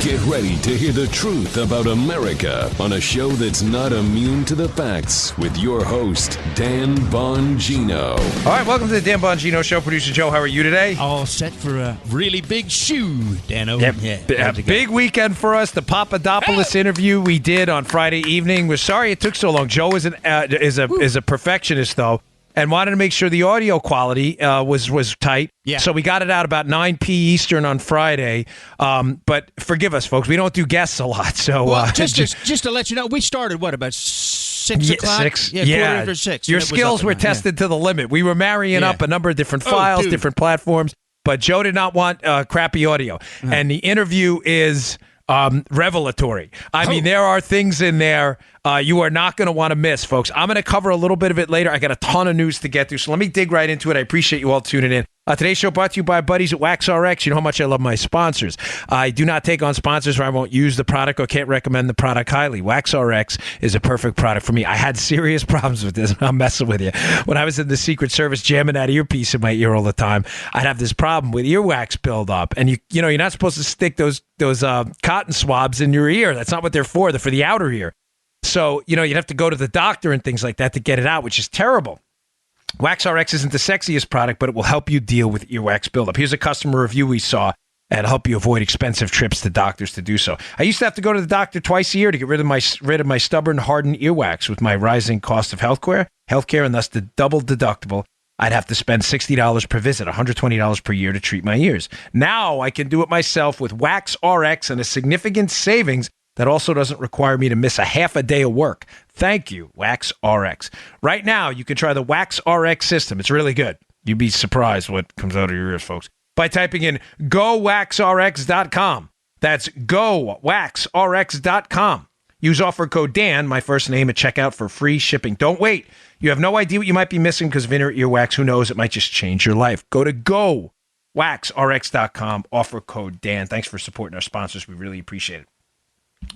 Get ready to hear the truth about America on a show that's not immune to the facts with your host, Dan Bongino. All right, welcome to the Dan Bongino Show. Producer Joe, how are you today? All set for a really big shoe, Dano. A big weekend for us. The Papadopoulos interview we did on Friday evening. We're sorry it took so long. Joe is a perfectionist, though, and wanted to make sure the audio quality was tight. Yeah. So we got it out about 9 p. Eastern on Friday. But forgive us, folks. We don't do guests a lot. So just to let you know, we started, about 6 o'clock? 6. Yeah, quarter after 6. Your skills were tested to the limit. We were marrying up a number of different files, different platforms. But Joe did not want crappy audio. And the interview is revelatory. I mean, there are things in there you are not going to want to miss, folks. I'm going to cover a little bit of it later. I got a ton of news to get through, so let me dig right into it. I appreciate you all tuning in. Today's show brought to you by buddies at WaxRx. You know how much I love my sponsors. I do not take on sponsors where I won't use the product or can't recommend the product highly. WaxRx is a perfect product for me. I had serious problems with this, and I'm messing with you. When I was in the Secret Service jamming that earpiece in my ear all the time, I'd have this problem with earwax buildup. And you know, you're not supposed to stick those cotton swabs in your ear. That's not what they're for. They're for the outer ear. So, you know, you'd have to go to the doctor and things like that to get it out, which is terrible. WaxRx isn't the sexiest product, but it will help you deal with earwax buildup. Here's a customer review we saw, and it'll help you avoid expensive trips to doctors to do so. I used to have to go to the doctor twice a year to get rid of my stubborn, hardened earwax. With my rising cost of healthcare, and thus the double deductible, I'd have to spend $60 per visit, $120 per year to treat my ears. Now I can do it myself with WaxRx and a significant savings that also doesn't require me to miss a half a day of work. Thank you, WaxRx. Right now, you can try the WaxRx system. It's really good. You'd be surprised what comes out of your ears, folks. By typing in GoWaxRx.com. That's GoWaxRx.com. Use offer code Dan, my first name, at checkout for free shipping. Don't wait. You have no idea what you might be missing because of inner earwax. Who knows? It might just change your life. Go to GoWaxRx.com. Offer code Dan. Thanks for supporting our sponsors. We really appreciate it.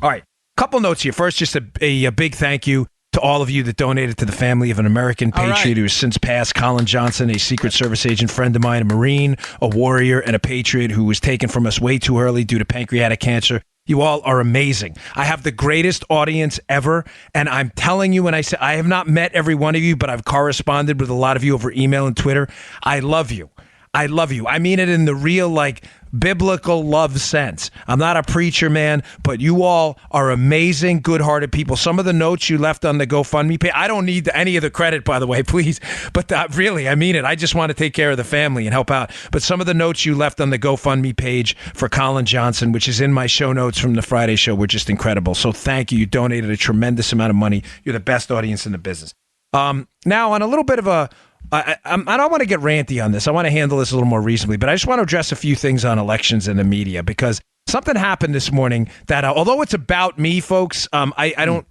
All right, couple notes here. First, just a big thank you to all of you that donated to the family of an American patriot who has since passed, Colin Johnson, a Secret Service agent friend of mine, a Marine, a warrior, and a patriot who was taken from us way too early due to pancreatic cancer. You all are amazing. I have the greatest audience ever, and I'm telling you when I say I have not met every one of you, but I've corresponded with a lot of you over email and Twitter. I love you. I love you. I mean it in the real, biblical love sense. I'm not a preacher, man, but you all are amazing, good-hearted people. Some of the notes you left on the GoFundMe page, I don't need any of the credit, by the way, please. But really, I mean it. I just want to take care of the family and help out. But some of the notes you left on the GoFundMe page for Colin Johnson, which is in my show notes from the Friday show, were just incredible. So thank you. You donated a tremendous amount of money. You're the best audience in the business. Now, on a little bit of a I don't want to get ranty on this. I want to handle this a little more reasonably, but I just want to address a few things on elections and the media because something happened this morning that, although it's about me, folks, I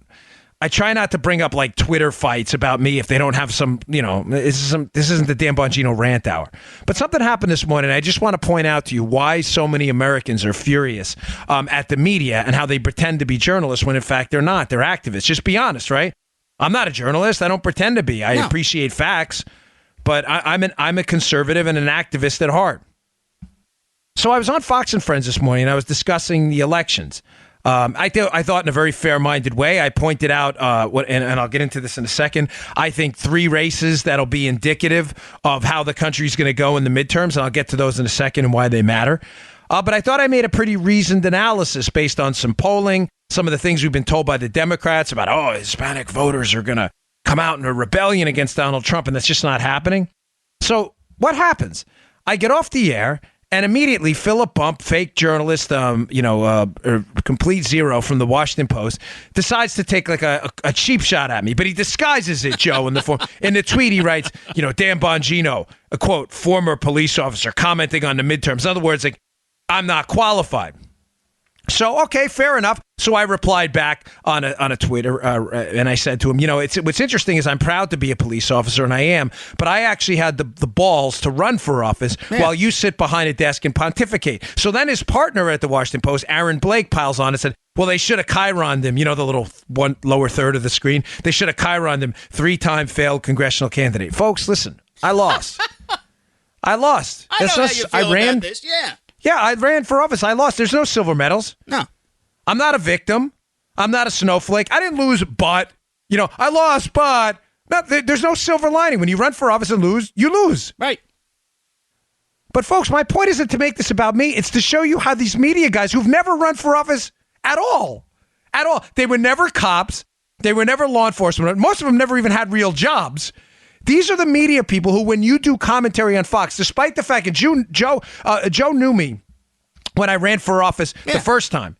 try not to bring up Twitter fights about me if they don't have some, this isn't the Dan Bongino rant hour. But something happened this morning. I just want to point out to you why so many Americans are furious at the media and how they pretend to be journalists when in fact they're not. They're activists. Just be honest, right? I'm not a journalist. I don't pretend to be. I appreciate facts. But I'm a conservative and an activist at heart. So I was on Fox and Friends this morning, and I was discussing the elections. I thought in a very fair-minded way. I pointed out, and I'll get into this in a second, I think 3 races that'll be indicative of how the country's going to go in the midterms, and I'll get to those in a second and why they matter. But I thought I made a pretty reasoned analysis based on some polling, some of the things we've been told by the Democrats about, Hispanic voters are going to come out in a rebellion against Donald Trump, and that's just not happening. So what happens? I get off the air, and immediately Philip Bump, fake journalist, complete zero from the Washington Post, decides to take a cheap shot at me, but he disguises it, Joe, in the tweet he writes, Dan Bongino, a quote, former police officer, commenting on the midterms. In other words, I'm not qualified. So, okay, fair enough. So I replied back on a Twitter, and I said to him, what's interesting is I'm proud to be a police officer, and I am, but I actually had the balls to run for office while you sit behind a desk and pontificate. So then his partner at the Washington Post, Aaron Blake, piles on and said, well, they should have Chironed him, the little one lower third of the screen. They should have Chironed him, 3-time failed congressional candidate. Folks, listen, I lost. I lost. I know how you feel about this, yeah. Yeah, I ran for office. I lost. There's no silver medals. No. I'm not a victim. I'm not a snowflake. I didn't lose, but, I lost, but. No, there's no silver lining. When you run for office and lose, you lose. Right. But, folks, my point isn't to make this about me. It's to show you how these media guys who've never run for office at all, they were never cops. They were never law enforcement. Most of them never even had real jobs. These are the media people who, when you do commentary on Fox, despite the fact that Joe knew me when I ran for office the first time.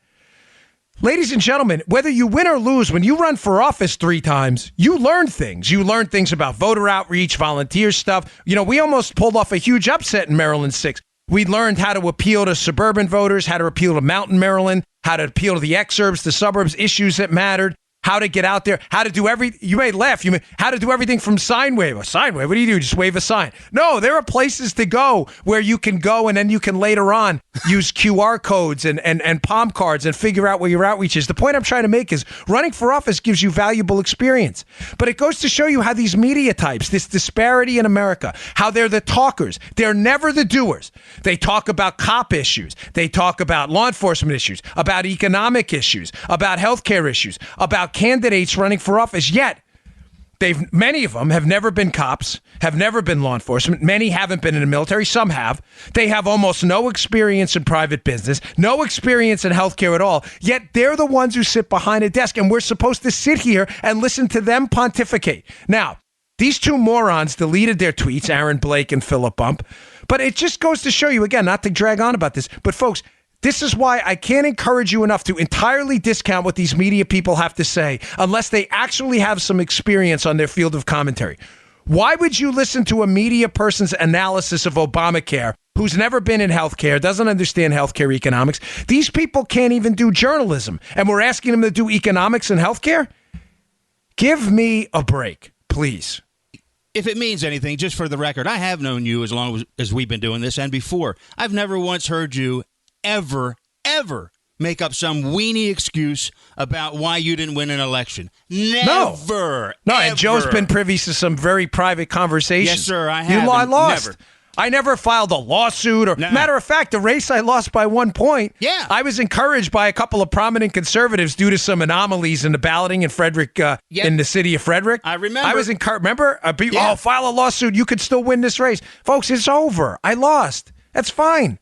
Ladies and gentlemen, whether you win or lose, when you run for office 3 times, you learn things. You learn things about voter outreach, volunteer stuff. We almost pulled off a huge upset in Maryland 6. We learned how to appeal to suburban voters, how to appeal to Mountain Maryland, how to appeal to the exurbs, the suburbs, issues that mattered. How to get out there, how to do you may laugh, how to do everything from sign wave. A sign wave, what do? Just wave a sign. No, there are places to go where you can go and then you can later on use QR codes and palm cards and figure out where your outreach is. The point I'm trying to make is running for office gives you valuable experience. But it goes to show you how these media types, this disparity in America, how they're the talkers. They're never the doers. They talk about cop issues. They talk about law enforcement issues, about economic issues, about healthcare issues, about candidates running for office, yet many of them have never been cops, have never been law enforcement. Many haven't been in the military. Some have. They have almost no experience in private business, no experience in healthcare at all. Yet they're the ones who sit behind a desk, and we're supposed to sit here and listen to them pontificate. Now, these 2 morons deleted their tweets, Aaron Blake and Philip Bump, but it just goes to show you, again, not to drag on about this, but folks, this is why I can't encourage you enough to entirely discount what these media people have to say unless they actually have some experience on their field of commentary. Why would you listen to a media person's analysis of Obamacare who's never been in healthcare, doesn't understand healthcare economics? These people can't even do journalism, and we're asking them to do economics and healthcare? Give me a break, please. If it means anything, just for the record, I have known you as long as we've been doing this and before. I've never once heard you ever make up some weenie excuse about why you didn't win an election. Never. No, and Joe's been privy to some very private conversations. Yes, sir, I have. I lost. Never. I never filed a lawsuit. Matter of fact, the race I lost by 1 point. Yeah. I was encouraged by a couple of prominent conservatives due to some anomalies in the balloting in Frederick, in the city of Frederick. I remember. I was encouraged. Remember? File a lawsuit. You could still win this race. Folks, it's over. I lost. That's fine.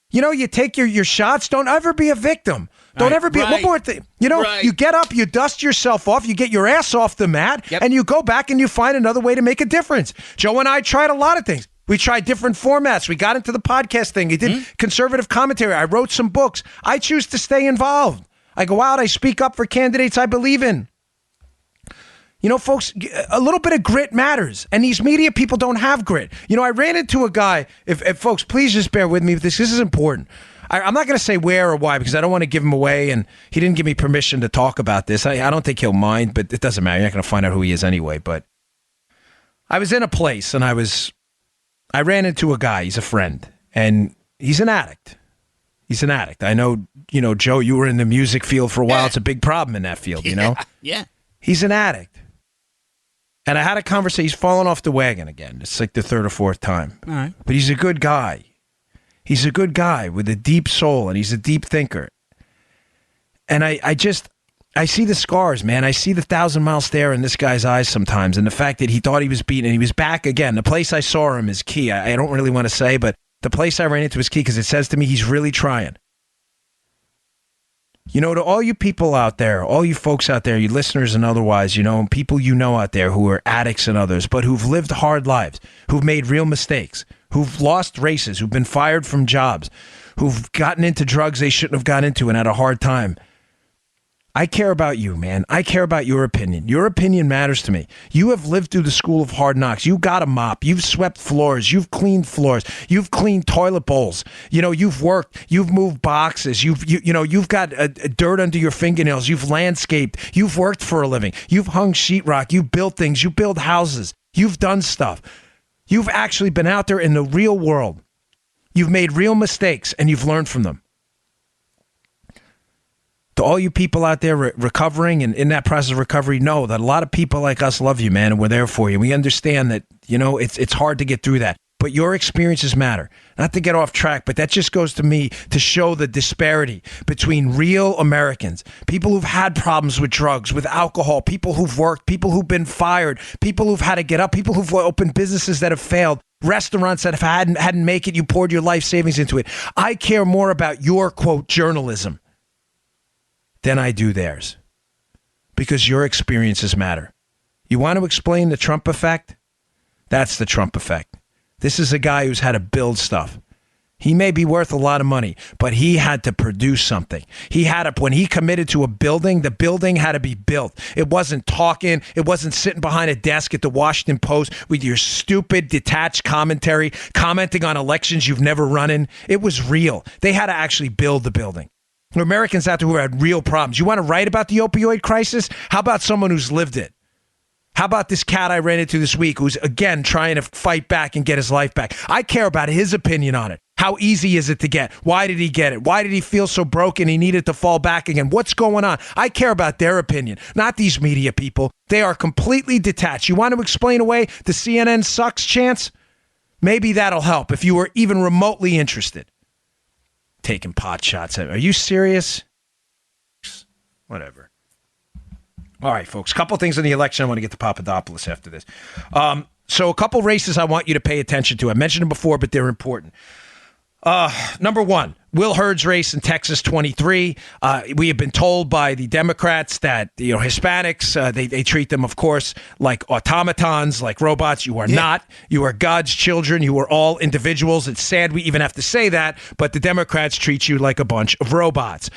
You take your shots. Don't ever be a victim. Don't ever be. One more thing. You get up, you dust yourself off, you get your ass off the mat, and you go back and you find another way to make a difference. Joe and I tried a lot of things. We tried different formats. We got into the podcast thing. We did conservative commentary. I wrote some books. I choose to stay involved. I go out. I speak up for candidates I believe in. Folks, a little bit of grit matters, and these media people don't have grit. I ran into a guy, if folks, please just bear with me, this is important. I'm not going to say where or why because I don't want to give him away, and he didn't give me permission to talk about this. I don't think he'll mind, but it doesn't matter. You're not going to find out who he is anyway, but I was in a place, and I ran into a guy, he's a friend, and he's an addict. He's an addict. I know, Joe, you were in the music field for a while. It's a big problem in that field, Yeah. He's an addict. And I had a conversation. He's fallen off the wagon again. It's like the 3rd or 4th time. All right. But he's a good guy. He's a good guy with a deep soul, and he's a deep thinker. And I see the scars, man. I see the 1,000-mile stare in this guy's eyes sometimes, and the fact that he thought he was beaten, and he was back again. The place I saw him is key. I don't really want to say, but the place I ran into is key because it says to me he's really trying. To all you people out there, all you folks out there, you listeners and otherwise, and people out there who are addicts and others, but who've lived hard lives, who've made real mistakes, who've lost races, who've been fired from jobs, who've gotten into drugs they shouldn't have got into and had a hard time. I care about you, man. I care about your opinion. Your opinion matters to me. You have lived through the school of hard knocks. You got a mop. You've swept floors. You've cleaned floors. You've cleaned toilet bowls. You've worked. You've moved boxes. You've got dirt under your fingernails. You've landscaped. You've worked for a living. You've hung sheetrock. You built things. You build houses. You've done stuff. You've actually been out there in the real world. You've made real mistakes, and you've learned from them. To all you people out there recovering and in that process of recovery, know that a lot of people like us love you, man, and we're there for you. We understand that, it's hard to get through that. but your experiences matter. Not to get off track, but that just goes to me to show the disparity between real Americans, people who've had problems with drugs, with alcohol, people who've worked, people who've been fired, people who've had to get up, people who've opened businesses that have failed, restaurants that hadn't make it, you poured your life savings into it. I care more about your, quote, journalism than I do theirs, because your experiences matter. You want to explain the Trump effect? That's the Trump effect. This is a guy who's had to build stuff. He may be worth a lot of money, but he had to produce something. When he committed to a building, the building had to be built. It wasn't talking. It wasn't sitting behind a desk at the Washington Post with your stupid detached commentary, commenting on elections you've never run in. It was real. They had to actually build the building. There are Americans out there who had real problems. You want to write about the opioid crisis? How about someone who's lived it? How about this cat I ran into this week who's, again, trying to fight back and get his life back? I care about his opinion on it. How easy is it to get? Why did he get it? Why did he feel so broken he needed to fall back again? What's going on? I care about their opinion, not these media people. They are completely detached. You want to explain away the CNN sucks chance? Maybe that'll help if you were even remotely interested. Taking pot shots. Are you serious? Whatever. All right, folks, a couple things in the election. I want to get to Papadopoulos after this. So a couple races I want you to pay attention to. I mentioned them before, but they're important. Number one, Will Hurd's race in Texas 23. We have been told by the Democrats that Hispanics, they treat them, of course, like automatons, like robots. You are not. You are God's children. You are all individuals. It's sad we even have to say that, but the Democrats treat you like a bunch of robots.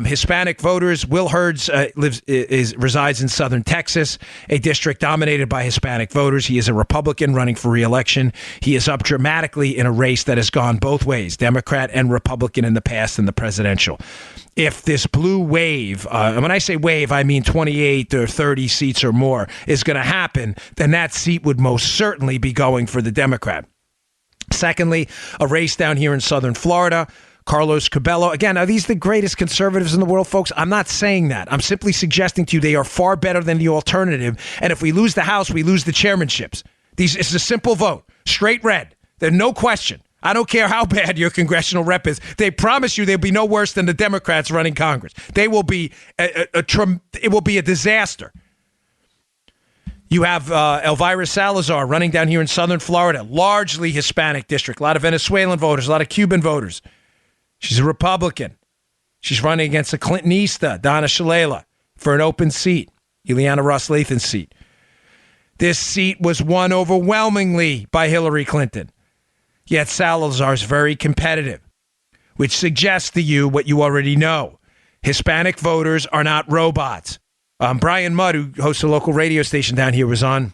Hispanic voters, Will Hurd's resides in southern Texas, a district dominated by Hispanic voters. He is a Republican running for re-election. He is up dramatically in a race that has gone both ways, Democrat and Republican in the past in the presidential. If this blue wave, and when I say wave, I mean 28 or 30 seats or more, is going to happen, then that seat would most certainly be going for the Democrat. Secondly, a race down here in southern Florida, Carlos Cabello. Again, are these the greatest conservatives in the world, folks? I'm not saying that. I'm simply suggesting to you they are far better than the alternative. And if we lose the House, we lose the chairmanships. It's a simple vote. Straight red. There's no question. I don't care how bad your congressional rep is. They promise you they'll be no worse than the Democrats running Congress. They will be it will be a disaster. You have Elvira Salazar running down here in southern Florida, largely Hispanic district, a lot of Venezuelan voters, a lot of Cuban voters. She's a Republican. She's running against a Clintonista, Donna Shalala, for an open seat, Ileana Ros-Lathan's seat. This seat was won overwhelmingly by Hillary Clinton. Yet Salazar's very competitive, which suggests to you what you already know. Hispanic voters are not robots. Brian Mudd, who hosts a local radio station down here, was on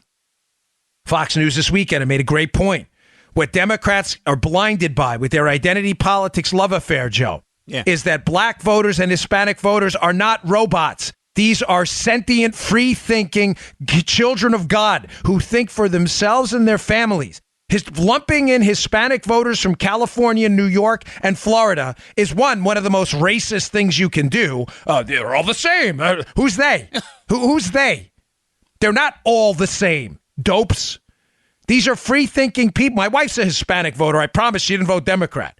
Fox News this weekend and made a great point. What Democrats are blinded by with their identity politics love affair, Joe, is that black voters and Hispanic voters are not robots. These are sentient, free-thinking children of God who think for themselves and their families. Lumping in Hispanic voters from California, New York, and Florida is one of the most racist things you can do. They're all the same. Who's they? Who's they? They're not all the same. Dopes. These are free-thinking people. My wife's a Hispanic voter. I promise she didn't vote Democrat.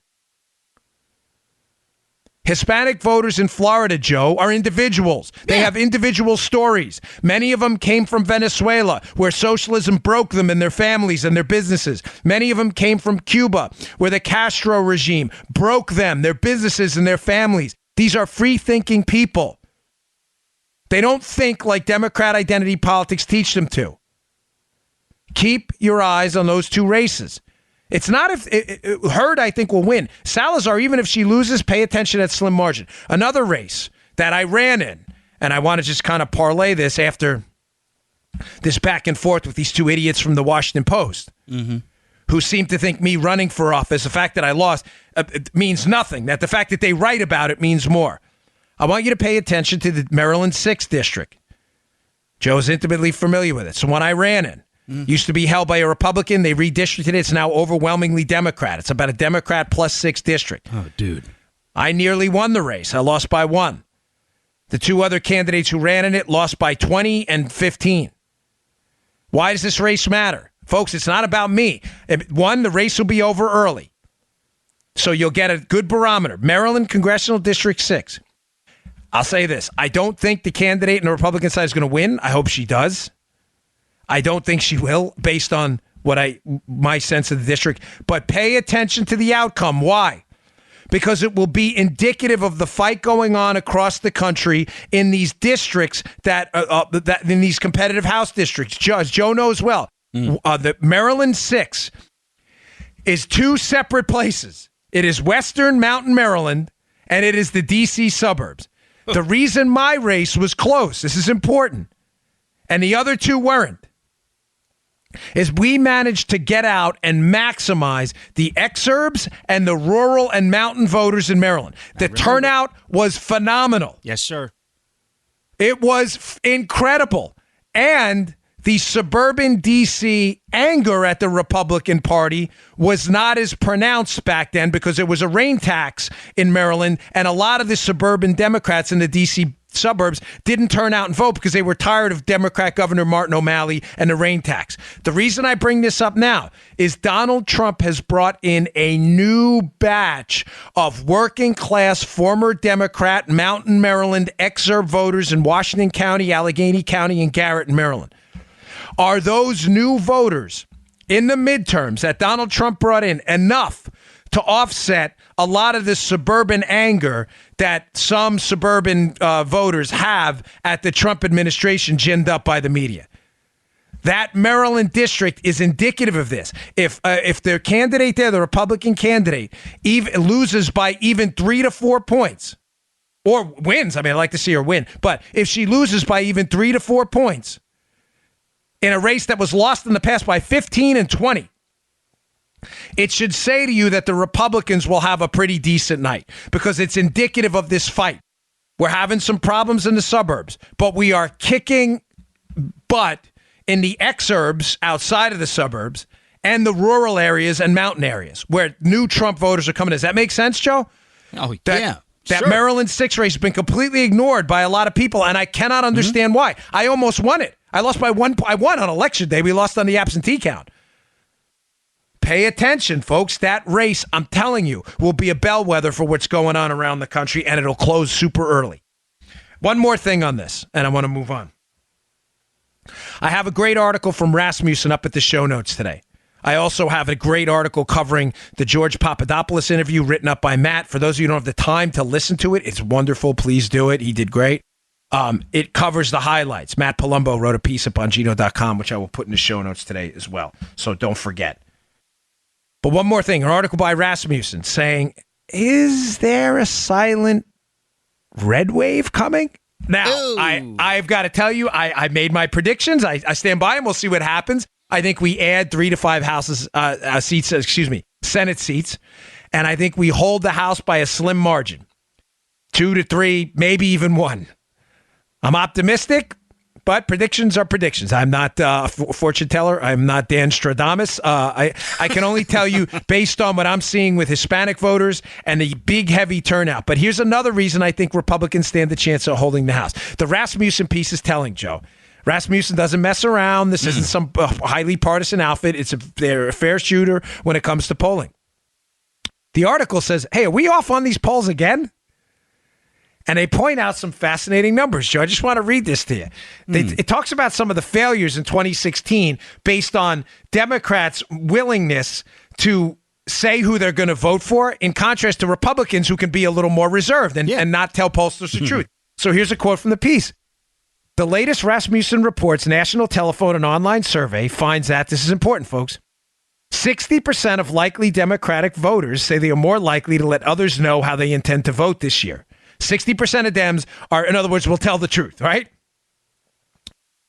Hispanic voters in Florida, Joe, are individuals. They have individual stories. Many of them came from Venezuela, where socialism broke them and their families and their businesses. Many of them came from Cuba, where the Castro regime broke them, their businesses and their families. These are free-thinking people. They don't think like Democrat identity politics teach them to. Keep your eyes on those two races. It's not if Hurd, I think, will win. Salazar, even if she loses, pay attention at slim margin. Another race that I ran in, and I want to just kind of parlay this after this back and forth with these two idiots from the Washington Post, who seem to think me running for office, the fact that I lost, means nothing. That the fact that they write about it means more. I want you to pay attention to the Maryland 6th District. Joe's intimately familiar with it. It's the one I ran in. Used to be held by a Republican. They redistricted it. It's now overwhelmingly Democrat. It's about a Democrat plus 6th district. Oh, dude. I nearly won the race. I lost by 1. The two other candidates who ran in it lost by 20 and 15. Why does this race matter? Folks, it's not about me. One, the race will be over early. So you'll get a good barometer. Maryland Congressional District 6. I'll say this. I don't think the candidate on the Republican side is going to win. I hope she does. I don't think she will, based on my sense of the district. But pay attention to the outcome. Why? Because it will be indicative of the fight going on across the country in these districts that in these competitive House districts. Joe knows well. The Maryland 6 is two separate places. It is Western Mountain Maryland, and it is the D.C. suburbs. The reason my race was close, this is important, and the other two weren't, is we managed to get out and maximize the exurbs and the rural and mountain voters in Maryland. The turnout was phenomenal. Yes, sir. It was incredible. And the suburban D.C. anger at the Republican Party was not as pronounced back then because there was a rain tax in Maryland, and a lot of the suburban Democrats in the D.C. suburbs didn't turn out and vote because they were tired of Democrat Governor Martin O'Malley and the rain tax. The reason I bring this up now is Donald Trump has brought in a new batch of working class former Democrat Mountain Maryland exurb voters in Washington County, Allegheny County, and Garrett, Maryland. Are those new voters in the midterms that Donald Trump brought in enough to offset a lot of the suburban anger that some suburban voters have at the Trump administration ginned up by the media? That Maryland district is indicative of this. If their candidate there, the Republican candidate, even loses by even 3 to 4 points, or wins, I mean, I'd like to see her win, but if she loses by even 3 to 4 points in a race that was lost in the past by 15 and 20, it should say to you that the Republicans will have a pretty decent night because it's indicative of this fight. We're having some problems in the suburbs, but we are kicking butt in the exurbs outside of the suburbs and the rural areas and mountain areas where new Trump voters are coming. Does that make sense, Joe? Oh, yeah. That sure. Maryland 6 race has been completely ignored by a lot of people, and I cannot understand why. I almost won it. I lost by 1 point. I won on election day. We lost on the absentee count. Pay attention, folks. That race, I'm telling you, will be a bellwether for what's going on around the country, and it'll close super early. One more thing on this, and I want to move on. I have a great article from Rasmussen up at the show notes today. I also have a great article covering the George Papadopoulos interview written up by Matt. For those of you who don't have the time to listen to it, it's wonderful. Please do it. He did great. It covers the highlights. Matt Palumbo wrote a piece at Bongino.com, which I will put in the show notes today as well. So don't forget. But one more thing, an article by Rasmussen saying, is there a silent red wave coming? Now, I've got to tell you, I made my predictions. I stand by them. We'll see what happens. I think we add 3 to 5 Senate seats. And I think we hold the House by a slim margin. 2 to 3, maybe even 1. I'm optimistic, but predictions are predictions. I'm not a fortune teller. I'm not Dan Stradamus. I can only tell you based on what I'm seeing with Hispanic voters and the big, heavy turnout. But here's another reason I think Republicans stand a chance of holding the House. The Rasmussen piece is telling, Joe. Rasmussen doesn't mess around. This isn't some highly partisan outfit. They're a fair shooter when it comes to polling. The article says, hey, are we off on these polls again? And they point out some fascinating numbers, Joe. I just want to read this to you. It talks about some of the failures in 2016 based on Democrats' willingness to say who they're going to vote for, in contrast to Republicans who can be a little more reserved and not tell pollsters the truth. So here's a quote from the piece. The latest Rasmussen Reports National Telephone and Online Survey finds that, this is important, folks, 60% of likely Democratic voters say they are more likely to let others know how they intend to vote this year. 60% of Dems are, in other words, will tell the truth, right?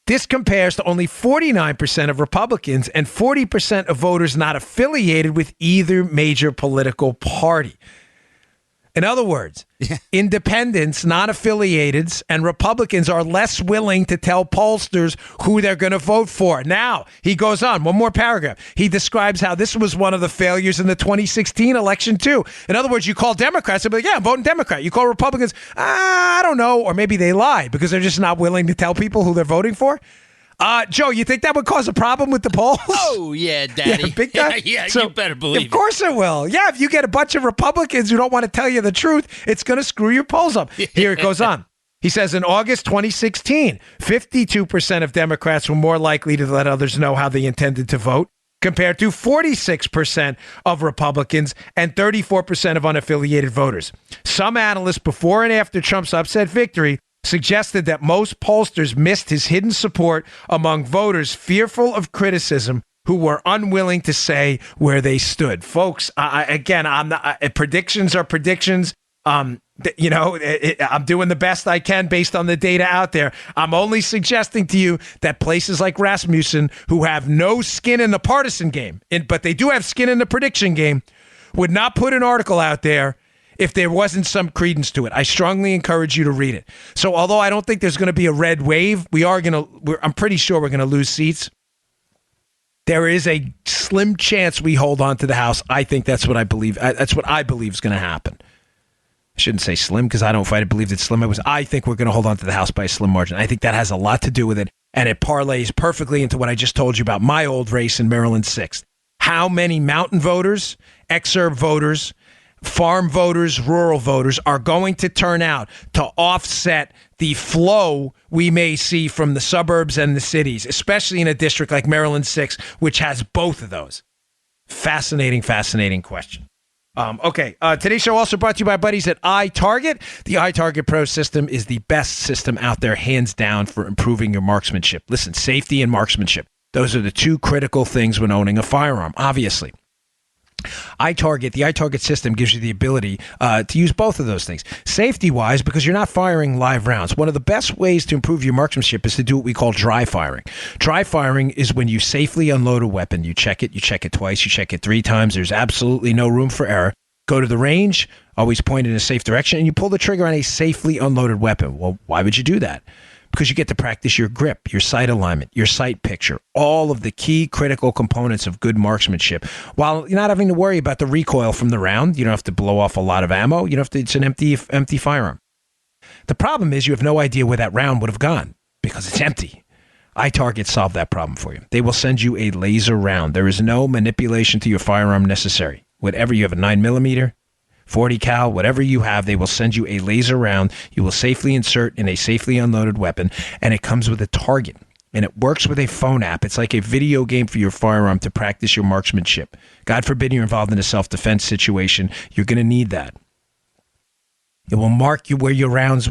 This compares to only 49% of Republicans and 40% of voters not affiliated with either major political party. In other words, independents, non-affiliateds, and Republicans are less willing to tell pollsters who they're going to vote for. Now, he goes on, one more paragraph. He describes how this was one of the failures in the 2016 election, too. In other words, you call Democrats, they'll be like, yeah, I'm voting Democrat. You call Republicans, I don't know, or maybe they lie because they're just not willing to tell people who they're voting for. Joe, you think that would cause a problem with the polls? Oh, yeah, Daddy. Yeah, big time? Yeah, so, you better believe it. Of course it will. Yeah, if you get a bunch of Republicans who don't want to tell you the truth, it's going to screw your polls up. Here it goes on. He says in August 2016, 52% of Democrats were more likely to let others know how they intended to vote, compared to 46% of Republicans and 34% of unaffiliated voters. Some analysts before and after Trump's upset victory suggested that most pollsters missed his hidden support among voters fearful of criticism who were unwilling to say where they stood. Folks, I'm not, predictions are predictions. I'm doing the best I can based on the data out there. I'm only suggesting to you that places like Rasmussen, who have no skin in the partisan game, but they do have skin in the prediction game, would not put an article out there if there wasn't some credence to it. I strongly encourage you to read it. So although I don't think there's going to be a red wave, I'm pretty sure we're going to lose seats. There is a slim chance we hold on to the House. I think that's what I believe. That's what I believe is going to happen. I shouldn't say slim because I don't fight. I believe it's slim. I think we're going to hold on to the House by a slim margin. I think that has a lot to do with it. And it parlays perfectly into what I just told you about my old race in Maryland 6th. How many mountain voters, exurb voters, farm voters, rural voters are going to turn out to offset the flow we may see from the suburbs and the cities, especially in a district like Maryland 6, which has both of those. Fascinating question. Today's show also brought to you by buddies at iTarget. The iTarget Pro system is the best system out there, hands down, for improving your marksmanship. Listen, safety and marksmanship. Those are the two critical things when owning a firearm, obviously. The iTarget system gives you the ability to use both of those things. Safety-wise, because you're not firing live rounds. One of the best ways to improve your marksmanship is to do what we call dry firing. Dry firing is when you safely unload a weapon. You check it twice, you check it 3 times. There's absolutely no room for error. Go to the range, always point in a safe direction, and you pull the trigger on a safely unloaded weapon. Well, why would you do that? Because you get to practice your grip, your sight alignment, your sight picture, all of the key critical components of good marksmanship, while you're not having to worry about the recoil from the round. You don't have to blow off a lot of ammo. It's an empty firearm. The problem is you have no idea where that round would have gone because it's empty. iTarget solved that problem for you. They will send you a laser round. There is no manipulation to your firearm necessary. Whatever you have, a 9mm, 40 cal, whatever you have, they will send you a laser round. You will safely insert in a safely unloaded weapon, and it comes with a target. And it works with a phone app. It's like a video game for your firearm to practice your marksmanship. God forbid you're involved in a self-defense situation. You're going to need that. It will mark you where your rounds,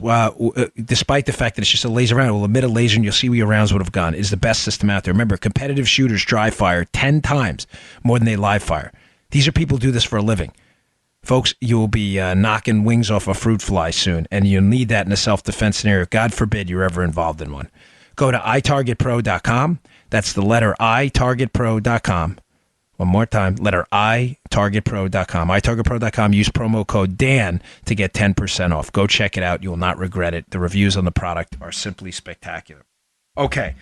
despite the fact that it's just a laser round, it will emit a laser and you'll see where your rounds would have gone. It is the best system out there. Remember, competitive shooters dry fire 10 times more than they live fire. These are people who do this for a living. Folks, you will be knocking wings off a fruit fly soon, and you'll need that in a self-defense scenario. God forbid you're ever involved in one. Go to itargetpro.com. That's the letter I, targetpro.com. One more time, letter I, targetpro.com. itargetpro.com. Use promo code Dan to get 10% off. Go check it out. You will not regret it. The reviews on the product are simply spectacular. Okay.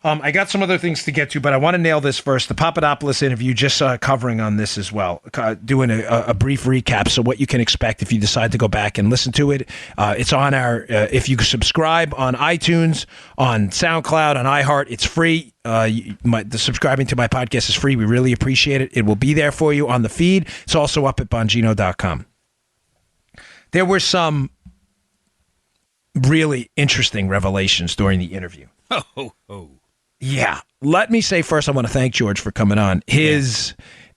I got some other things to get to, but I want to nail this first. The Papadopoulos interview, just covering on this as well, doing a brief recap. So what you can expect if you decide to go back and listen to it. It's on if you subscribe on iTunes, on SoundCloud, on iHeart, it's free. The subscribing to my podcast is free. We really appreciate it. It will be there for you on the feed. It's also up at Bongino.com. There were some really interesting revelations during the interview. Yeah. Let me say first, I want to thank George for coming on.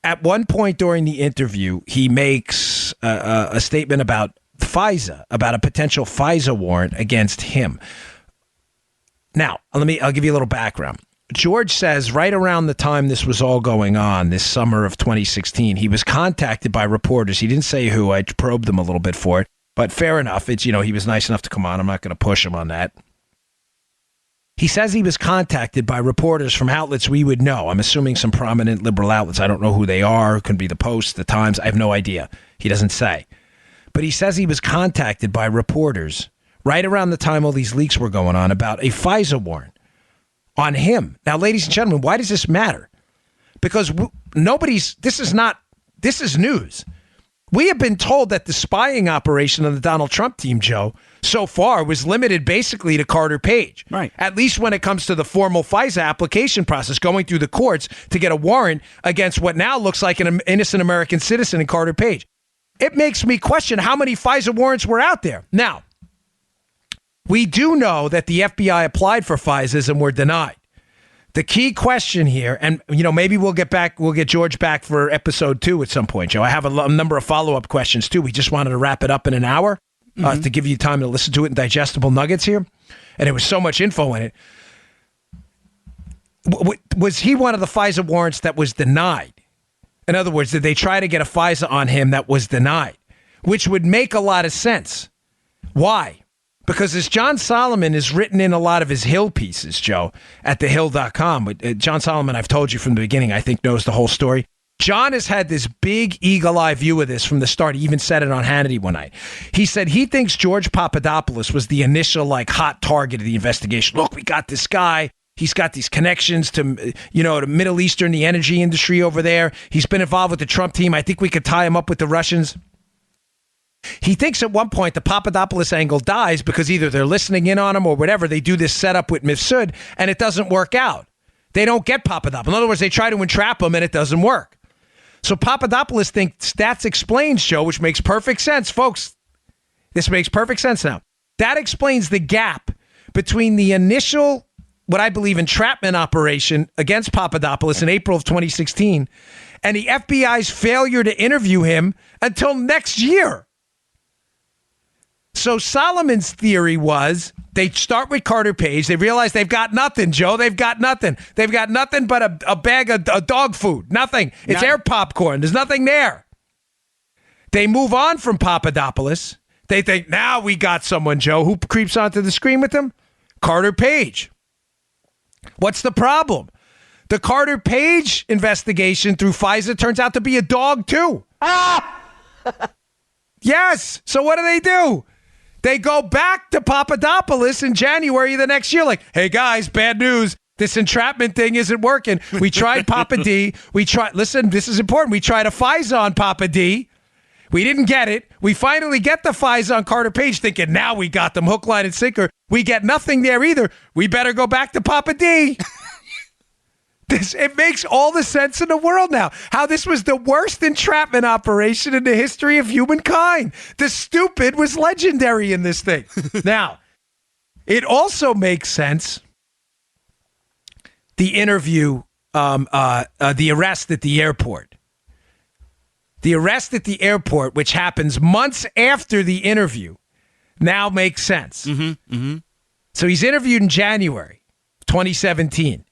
At one point during the interview, he makes a statement about FISA, about a potential FISA warrant against him. Now, I'll give you a little background. George says right around the time this was all going on, this summer of 2016, he was contacted by reporters. He didn't say who. I probed him a little bit for it, but fair enough. It's, he was nice enough to come on. I'm not going to push him on that. He says he was contacted by reporters from outlets we would know. I'm assuming some prominent liberal outlets. I don't know who they are. It could be the Post, the Times. I have no idea. He doesn't say. But he says he was contacted by reporters right around the time all these leaks were going on about a FISA warrant on him. Now, ladies and gentlemen, why does this matter? Because this is news. We have been told that the spying operation on the Donald Trump team, Joe, so far was limited basically to Carter Page. Right. At least when it comes to the formal FISA application process, going through the courts to get a warrant against what now looks like an innocent American citizen in Carter Page. It makes me question how many FISA warrants were out there. Now, we do know that the FBI applied for FISAs and were denied. The key question here, and maybe we'll get George back for episode 2 at some point, Joe. I have a number of follow-up questions too. We just wanted to wrap it up in an hour to give you time to listen to it in digestible nuggets here. And there was so much info in it. Was he one of the FISA warrants that was denied? In other words, did they try to get a FISA on him that was denied? Which would make a lot of sense. Why? Because as John Solomon has written in a lot of his Hill pieces, Joe, at thehill.com, John Solomon, I've told you from the beginning, I think knows the whole story. John has had this big eagle-eye view of this from the start. He even said it on Hannity one night. He said he thinks George Papadopoulos was the initial hot target of the investigation. Look, we got this guy. He's got these connections to, the Middle Eastern, the energy industry over there. He's been involved with the Trump team. I think we could tie him up with the Russians. He thinks at one point the Papadopoulos angle dies because either they're listening in on him or whatever. They do this setup with Mifsud and it doesn't work out. They don't get Papadopoulos. In other words, they try to entrap him and it doesn't work. So Papadopoulos thinks that explains, Joe, which makes perfect sense, folks. This makes perfect sense now. That explains the gap between the initial, what I believe, entrapment operation against Papadopoulos in April of 2016 and the FBI's failure to interview him until next year. So Solomon's theory was they start with Carter Page. They realize they've got nothing, Joe. They've got nothing. They've got nothing but a bag of dog food. Nothing. It's air popcorn. There's nothing there. They move on from Papadopoulos. They think, now we got someone, Joe. Who creeps onto the screen with them? Carter Page. What's the problem? The Carter Page investigation through FISA turns out to be a dog, too. Yes. So what do? They go back to Papadopoulos in January of the next year like, hey, guys, bad news. This entrapment thing isn't working. We tried Papa D. Listen, this is important. We tried a FISA on Papa D. We didn't get it. We finally get the FISA on Carter Page thinking now we got them hook, line, and sinker. We get nothing there either. We better go back to Papa D. It makes all the sense in the world now. How this was the worst entrapment operation in the history of humankind. The stupid was legendary in this thing. Now, it also makes sense, the interview, the arrest at the airport. The arrest at the airport, which happens months after the interview, now makes sense. So he's interviewed in January 2017.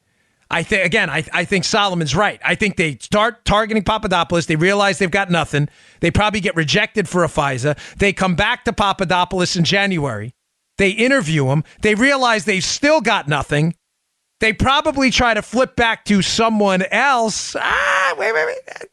I think Solomon's right. I think they start targeting Papadopoulos. They realize they've got nothing. They probably get rejected for a FISA. They come back to Papadopoulos in January. They interview him. They realize they've still got nothing. They probably try to flip back to someone else. Wait.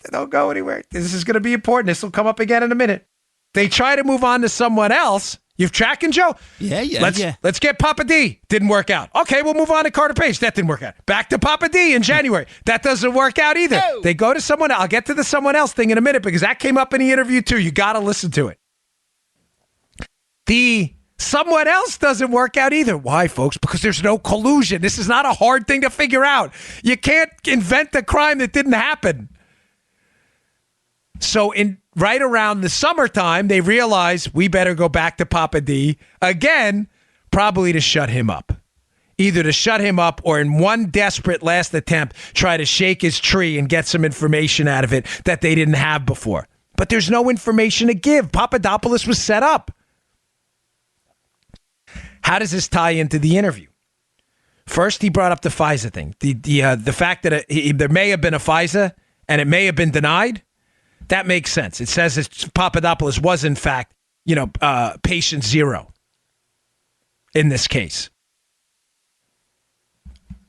Don't go anywhere. This is going to be important. This will come up again in a minute. They try to move on to someone else. You've tracking, Joe? Yeah. Let's get Papa D. Didn't work out. Okay, we'll move on to Carter Page. That didn't work out. Back to Papa D in January. That doesn't work out either. No. They go to someone else. I'll get to the someone else thing in a minute because that came up in the interview too. You got to listen to it. The someone else doesn't work out either. Why, folks? Because there's no collusion. This is not a hard thing to figure out. You can't invent a crime that didn't happen. So right around the summertime, they realize we better go back to Papa D again, probably to shut him up. Either to shut him up or in one desperate last attempt, try to shake his tree and get some information out of it that they didn't have before. But there's no information to give. Papadopoulos was set up. How does this tie into the interview? First, he brought up the FISA thing. The fact that there may have been a FISA and it may have been denied. That makes sense. It says that Papadopoulos was, in fact, patient zero in this case.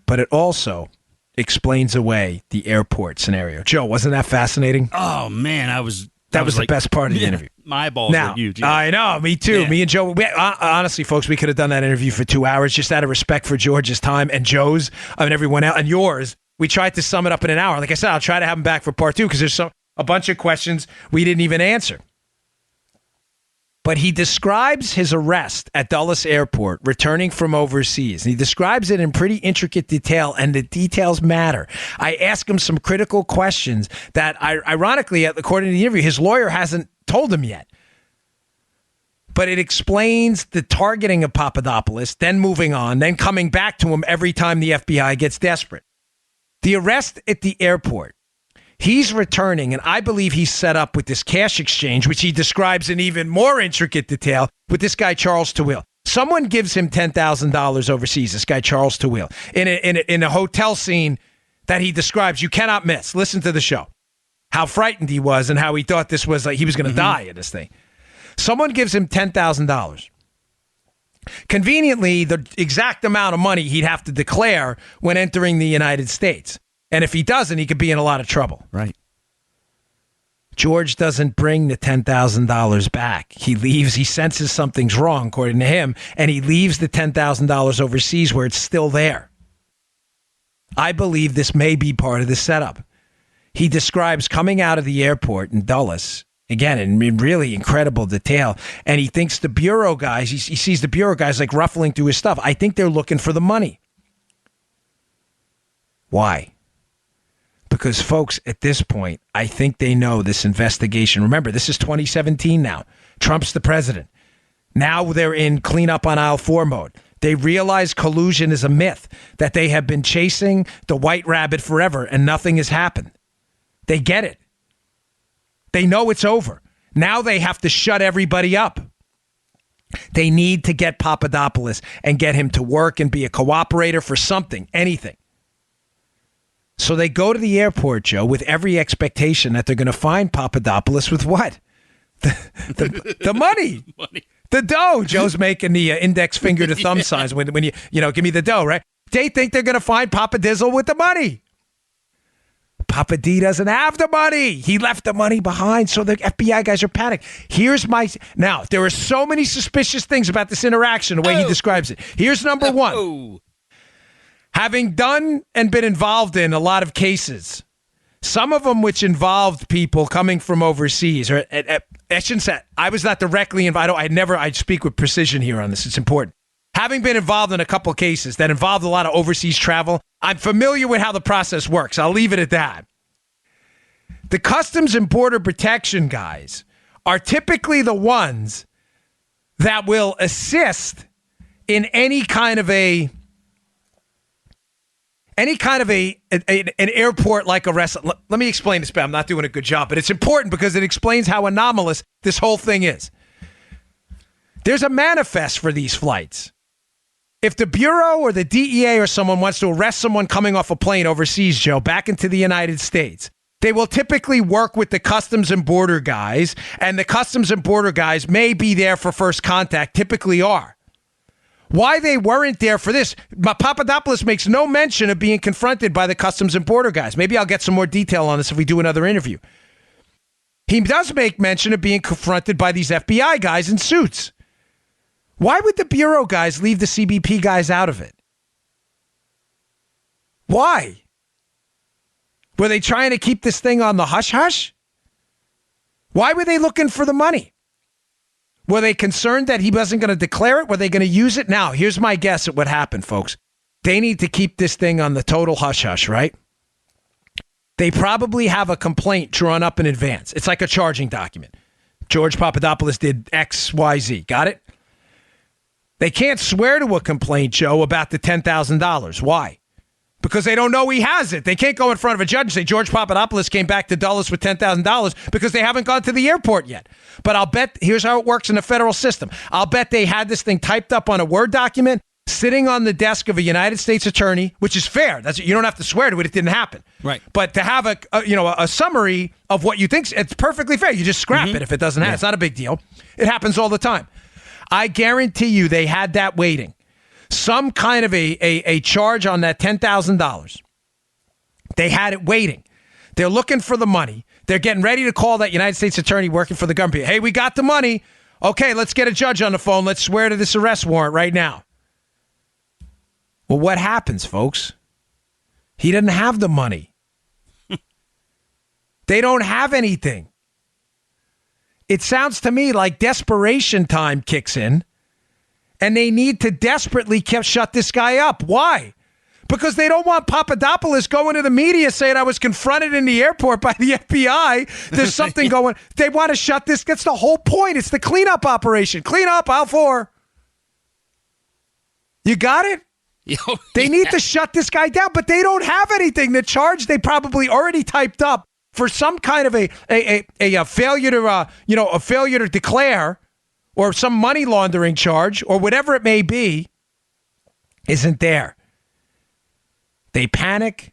But it also explains away the airport scenario. Joe, wasn't that fascinating? Oh, man, that was the best part of the interview. My eyeballs were huge. Yeah. I know, me too. Yeah. Me and Joe, honestly, folks, we could have done that interview for 2 hours just out of respect for George's time and Joe's and everyone else and yours. We tried to sum it up in an hour. Like I said, I'll try to have him back for part 2 because there's a bunch of questions we didn't even answer. But he describes his arrest at Dulles Airport, returning from overseas. And he describes it in pretty intricate detail, and the details matter. I ask him some critical questions that, ironically, according to the interview, his lawyer hasn't told him yet. But it explains the targeting of Papadopoulos, then moving on, then coming back to him every time the FBI gets desperate. The arrest at the airport. He's returning, and I believe he's set up with this cash exchange, which he describes in even more intricate detail, with this guy, Charles Tawil. Someone gives him $10,000 overseas, this guy, Charles Tawil, in a hotel scene that he describes. You cannot miss. Listen to the show. How frightened he was and how he thought this was like he was going to die in this thing. Someone gives him $10,000. Conveniently, the exact amount of money he'd have to declare when entering the United States. And if he doesn't, he could be in a lot of trouble. Right. George doesn't bring the $10,000 back. He leaves. He senses something's wrong, according to him, and he leaves the $10,000 overseas where it's still there. I believe this may be part of the setup. He describes coming out of the airport in Dulles, again, in really incredible detail, and he thinks the bureau guys, he sees the bureau guys like ruffling through his stuff. I think they're looking for the money. Why? Because, folks, at this point, I think they know this investigation. Remember, this is 2017 now. Trump's the president. Now they're in cleanup on aisle 4 mode. They realize collusion is a myth, that they have been chasing the white rabbit forever and nothing has happened. They get it. They know it's over. Now they have to shut everybody up. They need to get Papadopoulos and get him to work and be a cooperator for something, anything. So they go to the airport, Joe, with every expectation that they're going to find Papadopoulos with what? The money. The dough. Joe's making the index finger to thumb signs when you give me the dough, right? They think they're going to find Papa Dizzle with the money. Papa D doesn't have the money. He left the money behind, so the FBI guys are panicked. Now, there are so many suspicious things about this interaction, the way he describes it. Here's number one. Having done and been involved in a lot of cases, some of them which involved people coming from overseas, or I shouldn't say, I was not directly involved. I speak with precision here on this. It's important. Having been involved in a couple of cases that involved a lot of overseas travel, I'm familiar with how the process works. I'll leave it at that. The Customs and Border Protection guys are typically the ones that will assist in any kind of an airport like arrest. Let me explain this, but I'm not doing a good job, but it's important because it explains how anomalous this whole thing is. There's a manifest for these flights. If the Bureau or the DEA or someone wants to arrest someone coming off a plane overseas, Joe, back into the United States, they will typically work with the Customs and Border guys, and the Customs and Border guys may be there for first contact, typically are. Why they weren't there for this, Papadopoulos makes no mention of being confronted by the Customs and Border guys. Maybe I'll get some more detail on this if we do another interview. He does make mention of being confronted by these FBI guys in suits. Why would the Bureau guys leave the CBP guys out of it? Why? Were they trying to keep this thing on the hush-hush? Why were they looking for the money? Were they concerned that he wasn't going to declare it? Were they going to use it? Now, here's my guess at what happened, folks. They need to keep this thing on the total hush-hush, right? They probably have a complaint drawn up in advance. It's like a charging document. George Papadopoulos did X, Y, Z. Got it? They can't swear to a complaint, Joe, about the $10,000. Why? Because they don't know he has it. They can't go in front of a judge and say George Papadopoulos came back to Dulles with $10,000 because they haven't gone to the airport yet. But I'll bet, here's how it works in the federal system. I'll bet they had this thing typed up on a Word document sitting on the desk of a United States attorney, which is fair. You don't have to swear to it. It didn't happen. Right. But to have a summary of what you think, it's perfectly fair. You just scrap it if it doesn't happen. It's not a big deal. It happens all the time. I guarantee you they had that waiting. Some kind of a charge on that $10,000. They had it waiting. They're looking for the money. They're getting ready to call that United States attorney working for the government. Hey, we got the money. Okay, let's get a judge on the phone. Let's swear to this arrest warrant right now. Well, what happens, folks? He didn't have the money. They don't have anything. It sounds to me like desperation time kicks in, and they need to desperately shut this guy up. Why? Because they don't want Papadopoulos going to the media saying I was confronted in the airport by the FBI. There's something going. They want to shut this. That's the whole point. It's the cleanup operation. Clean up, aisle 4. You got it? They need to shut this guy down, but they don't have anything. The charge they probably already typed up for some kind of a failure to a failure to declare, or some money laundering charge, or whatever it may be, isn't there. They panic.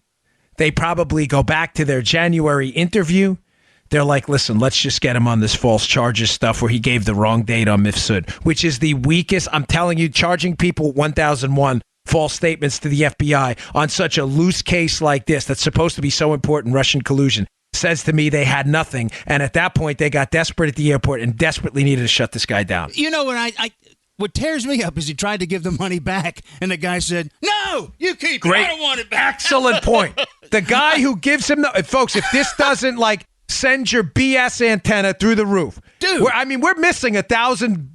They probably go back to their January interview. They're like, listen, let's just get him on this false charges stuff where he gave the wrong date on Mifsud, which is the weakest. I'm telling you, charging people 1001 false statements to the FBI on such a loose case like this that's supposed to be so important, Russian collusion, says to me they had nothing. And at that point, they got desperate at the airport and desperately needed to shut this guy down. You know, when what tears me up is he tried to give the money back, and the guy said, no, you keep it. I don't want it back. Excellent point. The guy who gives him folks, if this doesn't send your BS antenna through the roof. Dude. We're missing 1,000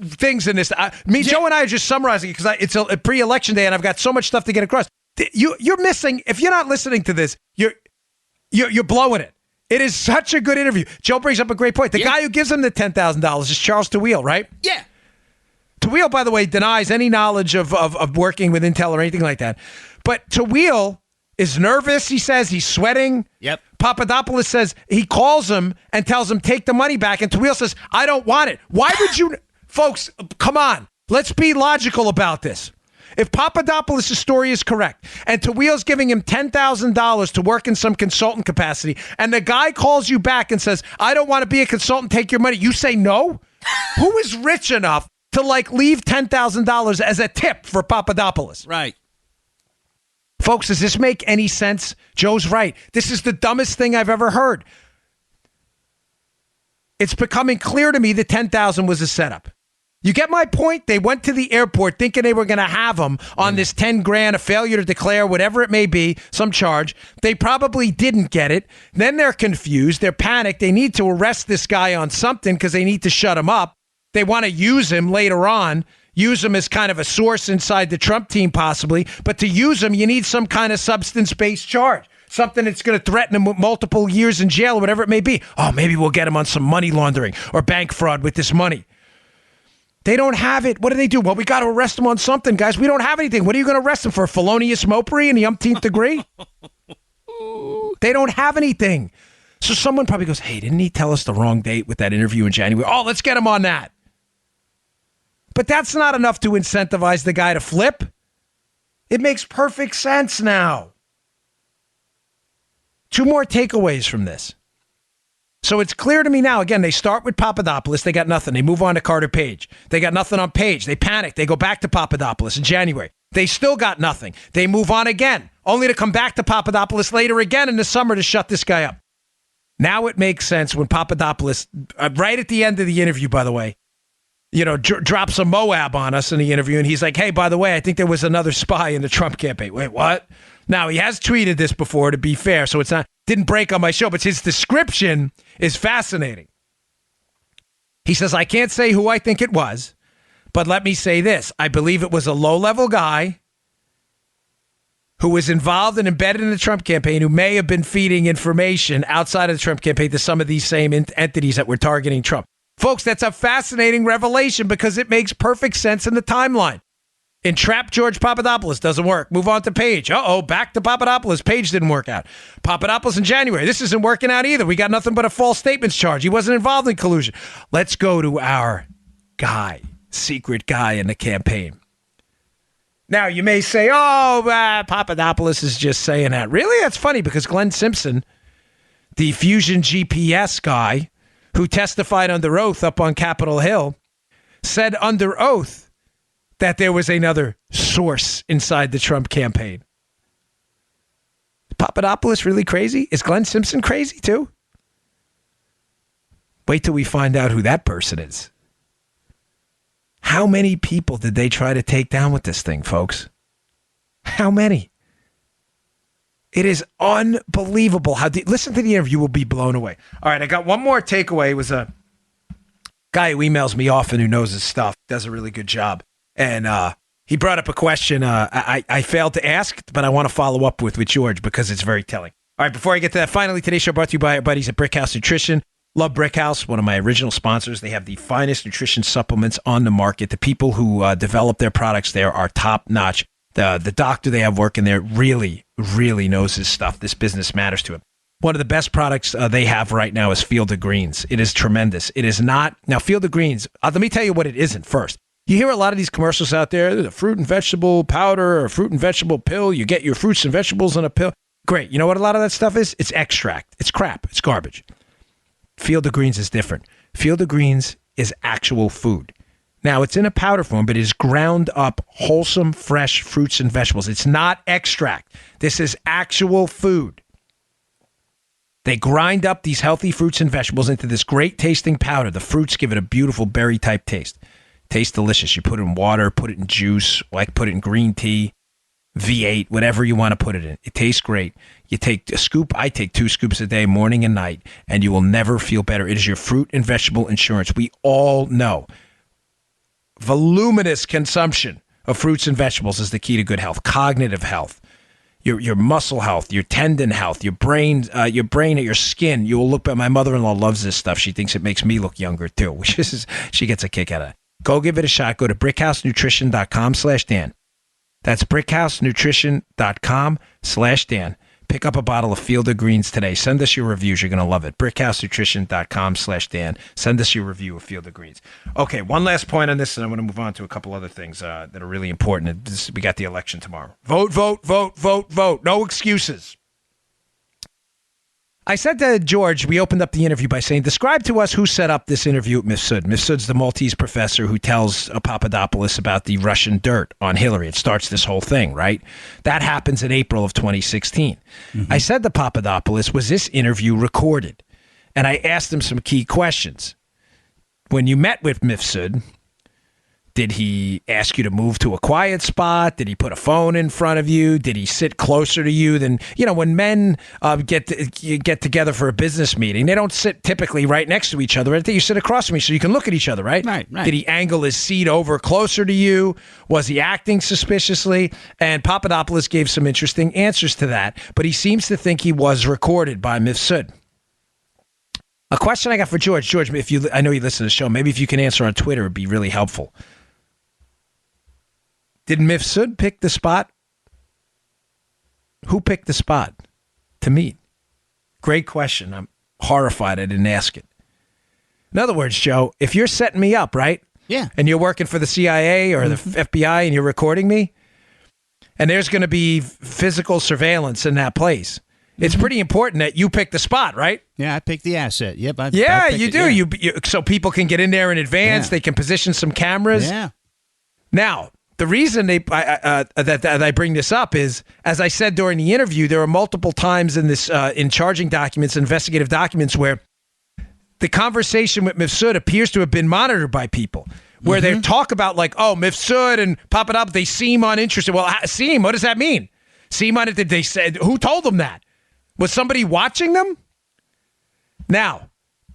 things in this. Joe and I are just summarizing it because it's a pre-election day and I've got so much stuff to get across. You're missing, if you're not listening to this, you're blowing it. It is such a good interview. Joe brings up a great point. The guy who gives him the $10,000 is Charles Tawil, right? Yeah. Tawil, by the way, denies any knowledge of working with Intel or anything like that. But Tawil is nervous, he says. He's sweating. Yep. Papadopoulos says he calls him and tells him, take the money back. And Tawil says, I don't want it. Why would you... Folks, come on. Let's be logical about this. If Papadopoulos' story is correct and Tawil's giving him $10,000 to work in some consultant capacity and the guy calls you back and says, I don't want to be a consultant, take your money, you say no? Who is rich enough to leave $10,000 as a tip for Papadopoulos? Right. Folks, does this make any sense? Joe's right. This is the dumbest thing I've ever heard. It's becoming clear to me that $10,000 was a setup. You get my point? They went to the airport thinking they were going to have him on this 10 grand, a failure to declare, whatever it may be, some charge. They probably didn't get it. Then they're confused. They're panicked. They need to arrest this guy on something because they need to shut him up. They want to use him later on, use him as kind of a source inside the Trump team possibly. But to use him, you need some kind of substance-based charge. Something that's going to threaten him with multiple years in jail or whatever it may be. Oh, maybe we'll get him on some money laundering or bank fraud with this money. They don't have it. What do? Well, we got to arrest him on something, guys. We don't have anything. What are you going to arrest him for? Felonious mopery in the umpteenth degree? They don't have anything. So someone probably goes, hey, didn't he tell us the wrong date with that interview in January? Oh, let's get him on that. But that's not enough to incentivize the guy to flip. It makes perfect sense now. 2 more takeaways from this. So it's clear to me now, again, they start with Papadopoulos. They got nothing. They move on to Carter Page. They got nothing on Page. They panic. They go back to Papadopoulos in January. They still got nothing. They move on again, only to come back to Papadopoulos later again in the summer to shut this guy up. Now it makes sense when Papadopoulos, right at the end of the interview, by the way, drops a Moab on us in the interview. And he's like, hey, by the way, I think there was another spy in the Trump campaign. Wait, what? Now, he has tweeted this before, to be fair, so didn't break on my show, but his description is fascinating. He says, I can't say who I think it was, but let me say this. I believe it was a low-level guy who was involved and embedded in the Trump campaign who may have been feeding information outside of the Trump campaign to some of these same entities that were targeting Trump. Folks, that's a fascinating revelation because it makes perfect sense in the timeline. Entrap George Papadopoulos doesn't work. Move on to Page. Back to Papadopoulos. Page didn't work out. Papadopoulos in January. This isn't working out either. We got nothing but a false statements charge. He wasn't involved in collusion. Let's go to our guy, secret guy in the campaign. Now, you may say, Papadopoulos is just saying that. Really? That's funny because Glenn Simpson, the Fusion GPS guy who testified under oath up on Capitol Hill, said under oath that there was another source inside the Trump campaign. Is Papadopoulos really crazy? Is Glenn Simpson crazy too? Wait till we find out who that person is. How many people did they try to take down with this thing, folks? How many? It is unbelievable how listen to the interview. You will be blown away. All right, I got one more takeaway. It was a guy who emails me often who knows his stuff, does a really good job. And he brought up a question I failed to ask, but I want to follow up with George because it's very telling. All right, before I get to that, finally, today's show brought to you by our buddies at Brickhouse Nutrition. Love Brickhouse, one of my original sponsors. They have the finest nutrition supplements on the market. The people who develop their products there are top-notch. The doctor they have working there really, really knows his stuff. This business matters to him. One of the best products they have right now is Field of Greens. It is tremendous. It is not... Now, Field of Greens, let me tell you what it isn't first. You hear a lot of these commercials out there. There's a fruit and vegetable powder or a fruit and vegetable pill. You get your fruits and vegetables in a pill. Great. You know what a lot of that stuff is? It's extract. It's crap. It's garbage. Field of Greens is different. Field of Greens is actual food. Now, it's in a powder form, but it is ground up, wholesome, fresh fruits and vegetables. It's not extract. This is actual food. They grind up these healthy fruits and vegetables into this great tasting powder. The fruits give it a beautiful berry type taste. Tastes delicious. You put it in water, put it in juice, like put it in green tea, V8, whatever you want to put it in. It tastes great. You take a scoop. I take 2 scoops a day, morning and night, and you will never feel better. It is your fruit and vegetable insurance. We all know voluminous consumption of fruits and vegetables is the key to good health, cognitive health, your muscle health, your tendon health, your brain, your skin. You will look at my mother-in-law loves this stuff. She thinks it makes me look younger too, which is she gets a kick out of it. Go give it a shot. Go to brickhousenutrition.com/Dan. That's brickhousenutrition.com/Dan. Pick up a bottle of Field of Greens today. Send us your reviews. You're going to love it. brickhousenutrition.com/Dan. Send us your review of Field of Greens. Okay, one last point on this, and I'm going to move on to a couple other things that are really important. We got the election tomorrow. Vote, vote, vote, vote, vote. No excuses. I said to George, we opened up the interview by saying, describe to us who set up this interview at Mifsud. Mifsud's the Maltese professor who tells Papadopoulos about the Russian dirt on Hillary. It starts this whole thing, right? That happens in April of 2016. Mm-hmm. I said to Papadopoulos, was this interview recorded? And I asked him some key questions. When you met with Mifsud, did he ask you to move to a quiet spot? Did he put a phone in front of you? Did he sit closer to you than, when men get together for a business meeting, they don't sit typically right next to each other. I think you sit across from me so you can look at each other, right? Right. Did he angle his seat over closer to you? Was he acting suspiciously? And Papadopoulos gave some interesting answers to that, but he seems to think he was recorded by Mifsud. A question I got for George. George, I know you listen to the show. Maybe if you can answer on Twitter, it'd be really helpful. Did Mifsud pick the spot? Who picked the spot to meet? Great question. I'm horrified I didn't ask it. In other words, Joe, if you're setting me up, right? Yeah. And you're working for the CIA or the FBI and you're recording me, and there's going to be physical surveillance in that place, it's pretty important that you pick the spot, right? Yeah, I picked the asset. Yep. You do. Yeah. You so people can get in there in advance. Yeah. They can position some cameras. Yeah. Now, the reason that I bring this up is, as I said during the interview, there are multiple times in this in charging documents, investigative documents, where the conversation with Mifsud appears to have been monitored by people, where they talk about like, oh, Mifsud and Papadopoulos, they seem uninterested. Well, seem, what does that mean? Seem uninterested? They said, who told them that? Was somebody watching them? Now,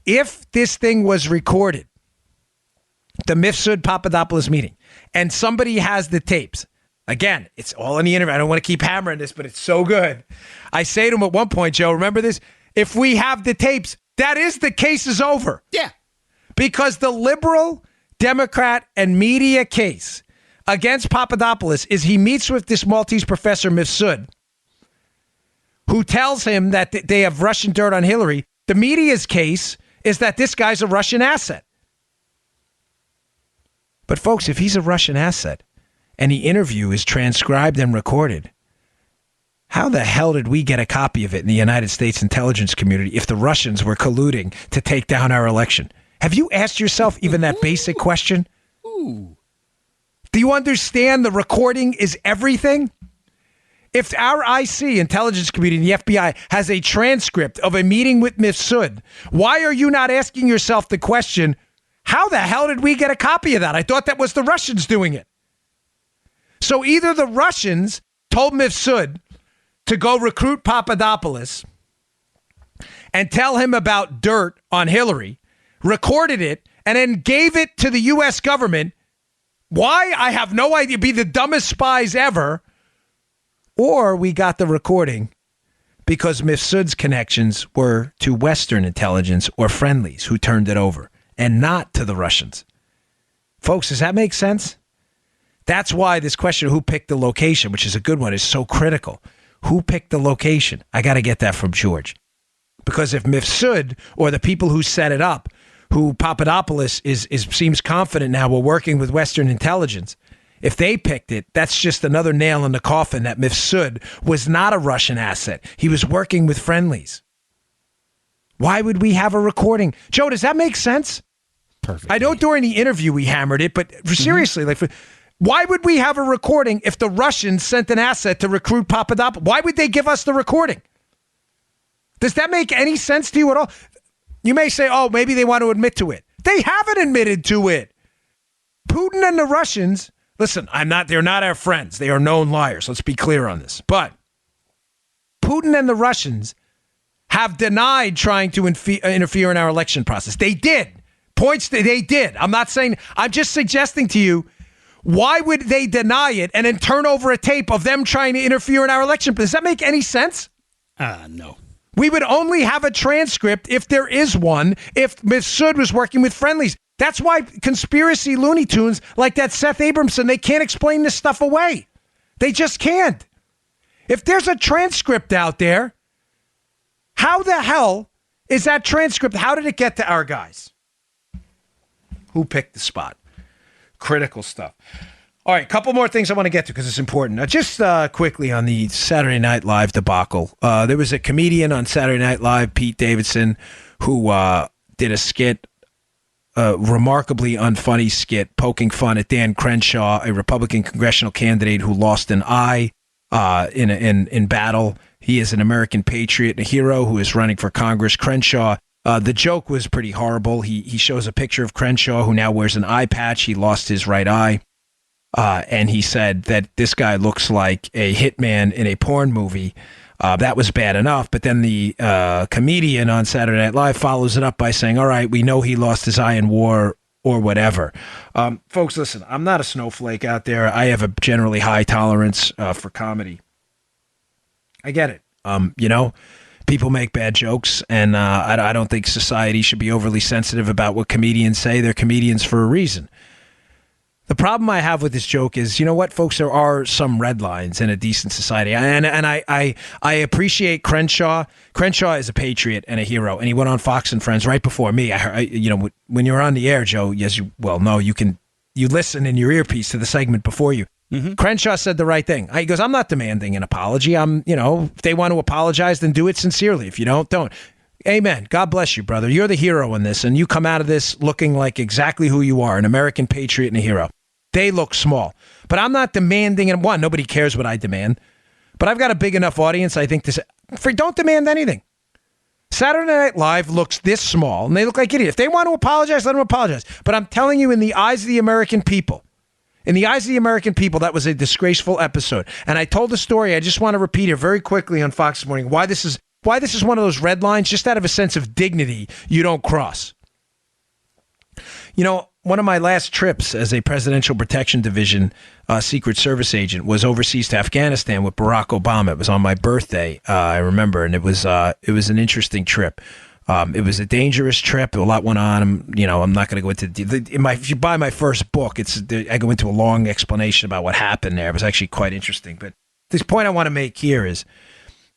if this thing was recorded, the Mifsud Papadopoulos meeting, and somebody has the tapes, again, it's all in the interview. I don't want to keep hammering this, but it's so good. I say to him at one point, Joe, remember this? If we have the tapes, that is, the case is over. Yeah. Because the liberal, Democrat, and media case against Papadopoulos is he meets with this Maltese professor, Mifsud, who tells him that they have Russian dirt on Hillary. The media's case is that this guy's a Russian asset. But folks, if he's a Russian asset and the interview is transcribed and recorded, how the hell did we get a copy of it in the United States intelligence community if the Russians were colluding to take down our election? Have you asked yourself even that basic question? Ooh. Do you understand the recording is everything? If our IC, intelligence community, and the FBI has a transcript of a meeting with Mifsud, why are you not asking yourself the question, how the hell did we get a copy of that? I thought that was the Russians doing it. So either the Russians told Mifsud, to go recruit Papadopoulos and tell him about dirt on Hillary, recorded it, and then gave it to the U.S. government. Why? I have no idea. Be the dumbest spies ever. Or we got the recording because Mifsud's connections were to Western intelligence or friendlies who turned it over and not to the Russians. Folks, does that make sense? That's why this question of who picked the location, which is a good one, is so critical. Who picked the location? I got to get that from George. Because if Mifsud or the people who set it up, who Papadopoulos seems confident now we're working with Western intelligence, if they picked it, that's just another nail in the coffin that Mifsud was not a Russian asset. He was working with friendlies. Why would we have a recording? Joe, does that make sense? Perfect. I know during the interview we hammered it, but seriously, why would we have a recording if the Russians sent an asset to recruit Papadopoulos? Why would they give us the recording? Does that make any sense to you at all? You may say, oh, maybe they want to admit to it. They haven't admitted to it. Putin and the Russians, listen, they're not our friends. They are known liars. Let's be clear on this. But Putin and the Russians have denied trying to interfere in our election process. They did. They did. I'm just suggesting to you, why would they deny it and then turn over a tape of them trying to interfere in our election? Does that make any sense? No. We would only have a transcript, if there is one, if Mifsud was working with friendlies. That's why conspiracy Looney Tunes like that Seth Abramson, they can't explain this stuff away. They just can't. If there's a transcript out there, how the hell is that transcript? How did it get to our guys? Who picked the spot? Critical stuff. All right, couple more things I want to get to because it's important. Just quickly on the Saturday Night Live debacle. There was a comedian on Saturday Night Live, Pete Davidson, who did a skit, a remarkably unfunny skit, poking fun at Dan Crenshaw, a Republican congressional candidate who lost an eye in battle. He is an American patriot and a hero who is running for Congress. Crenshaw, the joke was pretty horrible. He shows a picture of Crenshaw, who now wears an eye patch. He lost his right eye. And he said that this guy looks like a hitman in a porn movie. That was bad enough. But then the comedian on Saturday Night Live follows it up by saying, all right, we know he lost his eye in war or whatever. Folks, listen, I'm not a snowflake out there. I have a generally high tolerance for comedy. I get it. People make bad jokes, and I don't think society should be overly sensitive about what comedians say. They're comedians for a reason. The problem I have with this joke is, you know what, folks, there are some red lines in a decent society. And I appreciate Crenshaw. Crenshaw is a patriot and a hero, and he went on Fox and Friends right before me. When you're on the air, Joe, yes, you listen in your earpiece to the segment before you. Mm-hmm. Crenshaw said the right thing. He goes, I'm not demanding an apology. If they want to apologize, then do it sincerely. If you don't. Amen. God bless you, brother. You're the hero in this, and you come out of this looking like exactly who you are, an American patriot and a hero. They look small. But I'm not demanding, and one, nobody cares what I demand. But I've got a big enough audience, I think, don't demand anything. Saturday Night Live looks this small, and they look like idiots. If they want to apologize, let them apologize. But I'm telling you, in the eyes of the American people, that was a disgraceful episode. And I told the story, I just want to repeat it very quickly on Fox this morning, why this is one of those red lines, just out of a sense of dignity you don't cross. One of my last trips as a Presidential Protection Division Secret Service agent was overseas to Afghanistan with Barack Obama. It was on my birthday, I remember, and it was an interesting trip. It was a dangerous trip. A lot went on. I'm not going to go into if you buy my first book, I go into a long explanation about what happened there. It was actually quite interesting. But this point I want to make here is,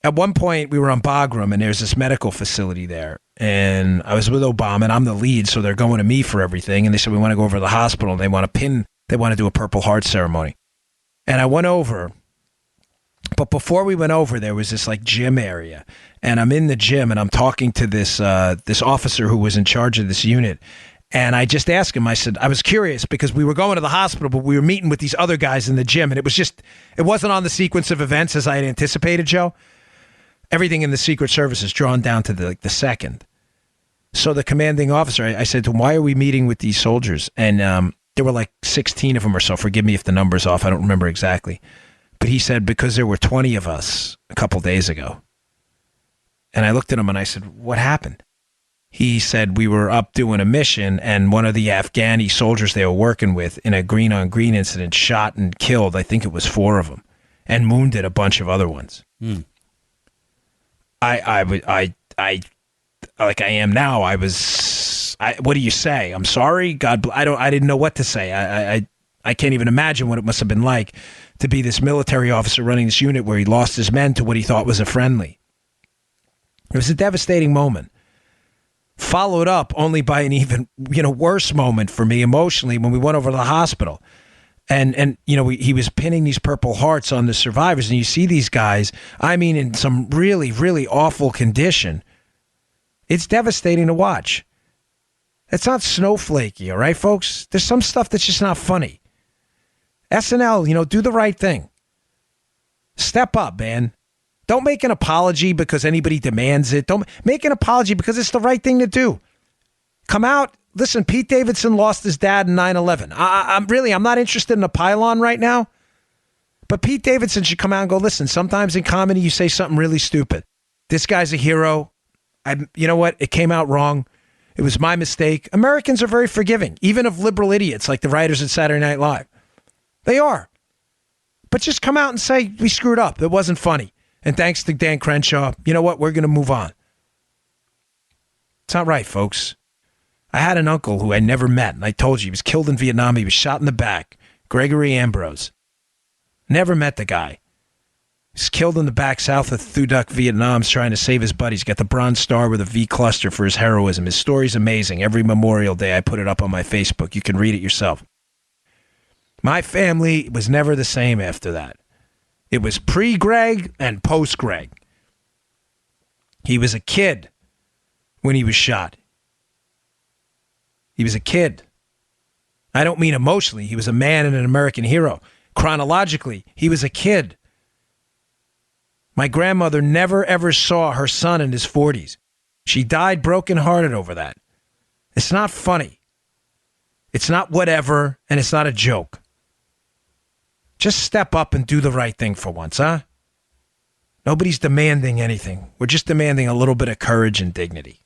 at one point, we were on Bagram, and there's this medical facility there. And I was with Obama, and I'm the lead, so they're going to me for everything. And they said, we want to go over to the hospital, and they want to do a Purple Heart ceremony. And I went over, but before we went over, there was this like gym area. And I'm in the gym, and I'm talking to this officer who was in charge of this unit. And I just asked him, I said, I was curious because we were going to the hospital, but we were meeting with these other guys in the gym. And it wasn't on the sequence of events as I had anticipated, Joe. Everything in the Secret Service is drawn down to the second. So the commanding officer, I said to him, why are we meeting with these soldiers? And there were like 16 of them or so. Forgive me if the number's off. I don't remember exactly. But he said, because there were 20 of us a couple days ago. And I looked at him and I said, what happened? He said, we were up doing a mission and one of the Afghani soldiers they were working with in a green-on-green incident shot and killed, I think it was 4 of them, and wounded a bunch of other ones. I like I am now, what do you say? I'm sorry? I didn't know what to say. I can't even imagine what it must have been like to be this military officer running this unit where he lost his men to what he thought was a friendly. It was a devastating moment. Followed up only by an even worse moment for me emotionally when we went over to the hospital. And he was pinning these Purple Hearts on the survivors, and you see these guys, I mean, in some really, really awful condition. It's devastating to watch. It's not snowflakey, all right, folks? There's some stuff that's just not funny. SNL, do the right thing. Step up, man. Don't make an apology because anybody demands it. Don't make an apology because it's the right thing to do. Come out. Listen, Pete Davidson lost his dad in 9/11. I'm not interested in a pylon right now. But Pete Davidson should come out and go, listen, sometimes in comedy you say something really stupid. This guy's a hero. You know what? It came out wrong. It was my mistake. Americans are very forgiving, even of liberal idiots like the writers at Saturday Night Live. They are. But just come out and say, we screwed up. It wasn't funny. And thanks to Dan Crenshaw, you know what? We're going to move on. It's not right, folks. I had an uncle who I never met, and I told you he was killed in Vietnam. He was shot in the back. Gregory Ambrose. Never met the guy. He's killed in the back south of Thu Duc, Vietnam, trying to save his buddies. Got the Bronze Star with a V cluster for his heroism. His story's amazing. Every Memorial Day, I put it up on my Facebook. You can read it yourself. My family was never the same after that. It was pre-Greg and post-Greg. He was a kid when he was shot. He was a kid. I don't mean emotionally. He was a man and an American hero. Chronologically, he was a kid. My grandmother never, ever saw her son in his 40s. She died brokenhearted over that. It's not funny. It's not whatever, and it's not a joke. Just step up and do the right thing for once, huh? Nobody's demanding anything. We're just demanding a little bit of courage and dignity.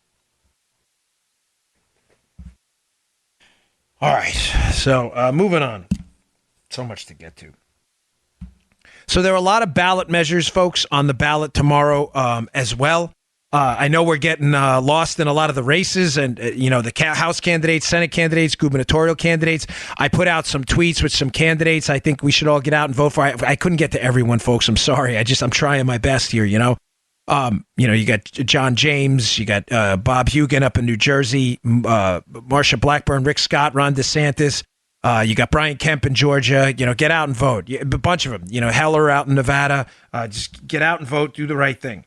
All right, so moving on. So much to get to. So there are a lot of ballot measures, folks, on the ballot tomorrow as well. I know we're getting lost in a lot of the races and, the House candidates, Senate candidates, gubernatorial candidates. I put out some tweets with some candidates I think we should all get out and vote for. I couldn't get to everyone, folks. I'm sorry. I'm trying my best here, you got John James, you got Bob Hugin up in New Jersey, Marsha Blackburn, Rick Scott, Ron DeSantis. You got Brian Kemp in Georgia. Get out and vote. A bunch of them. Heller out in Nevada. Just get out and vote. Do the right thing.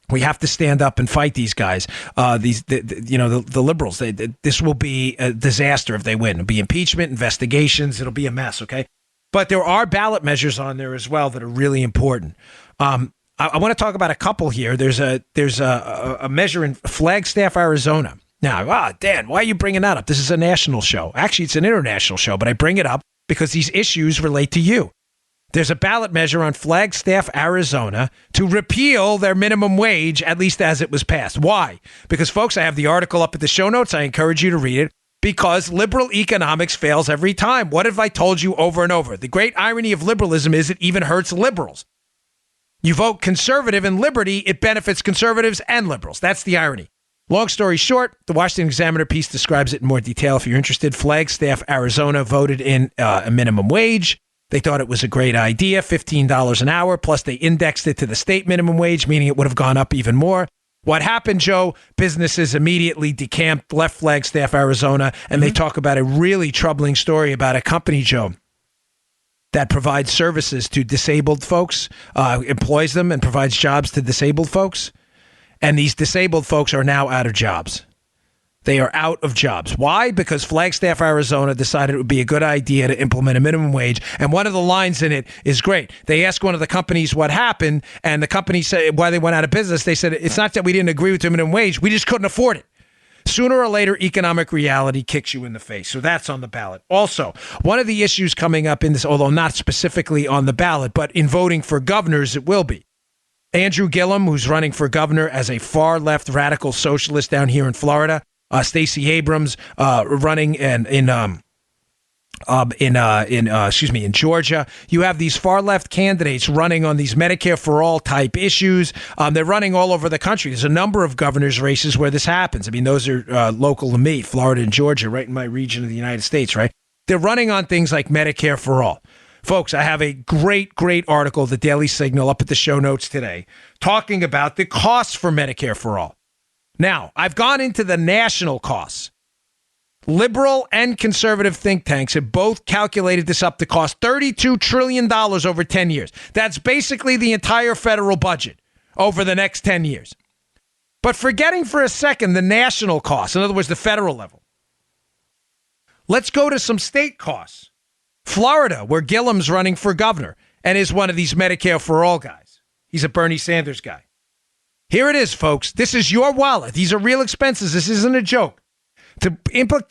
We have to stand up and fight these guys. The liberals. This will be a disaster if they win. It'll be impeachment, investigations. It'll be a mess. Okay, but there are ballot measures on there as well that are really important. I want to talk about a couple here. There's a measure in Flagstaff, Arizona. Now, Dan, why are you bringing that up? This is a national show. Actually, it's an international show, but I bring it up because these issues relate to you. There's a ballot measure on Flagstaff, Arizona, to repeal their minimum wage, at least as it was passed. Why? Because, folks, I have the article up at the show notes. I encourage you to read it. Because liberal economics fails every time. What have I told you over and over? The great irony of liberalism is it even hurts liberals. You vote conservative in liberty, it benefits conservatives and liberals. That's the irony. Long story short, the Washington Examiner piece describes it in more detail if you're interested. Flagstaff, Arizona voted in a minimum wage. They thought it was a great idea, $15 an hour, plus they indexed it to the state minimum wage, meaning it would have gone up even more. What happened, Joe? Businesses immediately decamped, left Flagstaff, Arizona, and they talk about a really troubling story about a company, Joe, that provides services to disabled folks, employs them and provides jobs to disabled folks. And these disabled folks are now out of jobs. They are out of jobs. Why? Because Flagstaff, Arizona decided it would be a good idea to implement a minimum wage. And one of the lines in it is great. They asked one of the companies what happened, and the company said why they went out of business. They said, it's not that we didn't agree with the minimum wage. We just couldn't afford it. Sooner or later, economic reality kicks you in the face. So that's on the ballot. Also, one of the issues coming up in this, although not specifically on the ballot, but in voting for governors, it will be. Andrew Gillum, who's running for governor as a far-left radical socialist down here in Florida. Stacey Abrams running in Georgia. You have these far-left candidates running on these Medicare for all type issues. They're running all over the country. There's a number of governors' races where this happens. I mean, those are local to me, Florida and Georgia, right in my region of the United States, right? They're running on things like Medicare for all. Folks, I have a great article, the Daily Signal, up at the show notes today, talking about the costs for Medicare for all. Now, I've gone into the national costs. Liberal and conservative think tanks have both calculated this up to cost $32 trillion over 10 years. That's basically the entire federal budget over the next 10 years. But forgetting for a second the national costs, in other words, the federal level, let's go to some state costs. Florida, where Gillum's running for governor and is one of these Medicare for all guys. He's a Bernie Sanders guy. Here it is, folks. This is your wallet. These are real expenses. This isn't a joke. To implement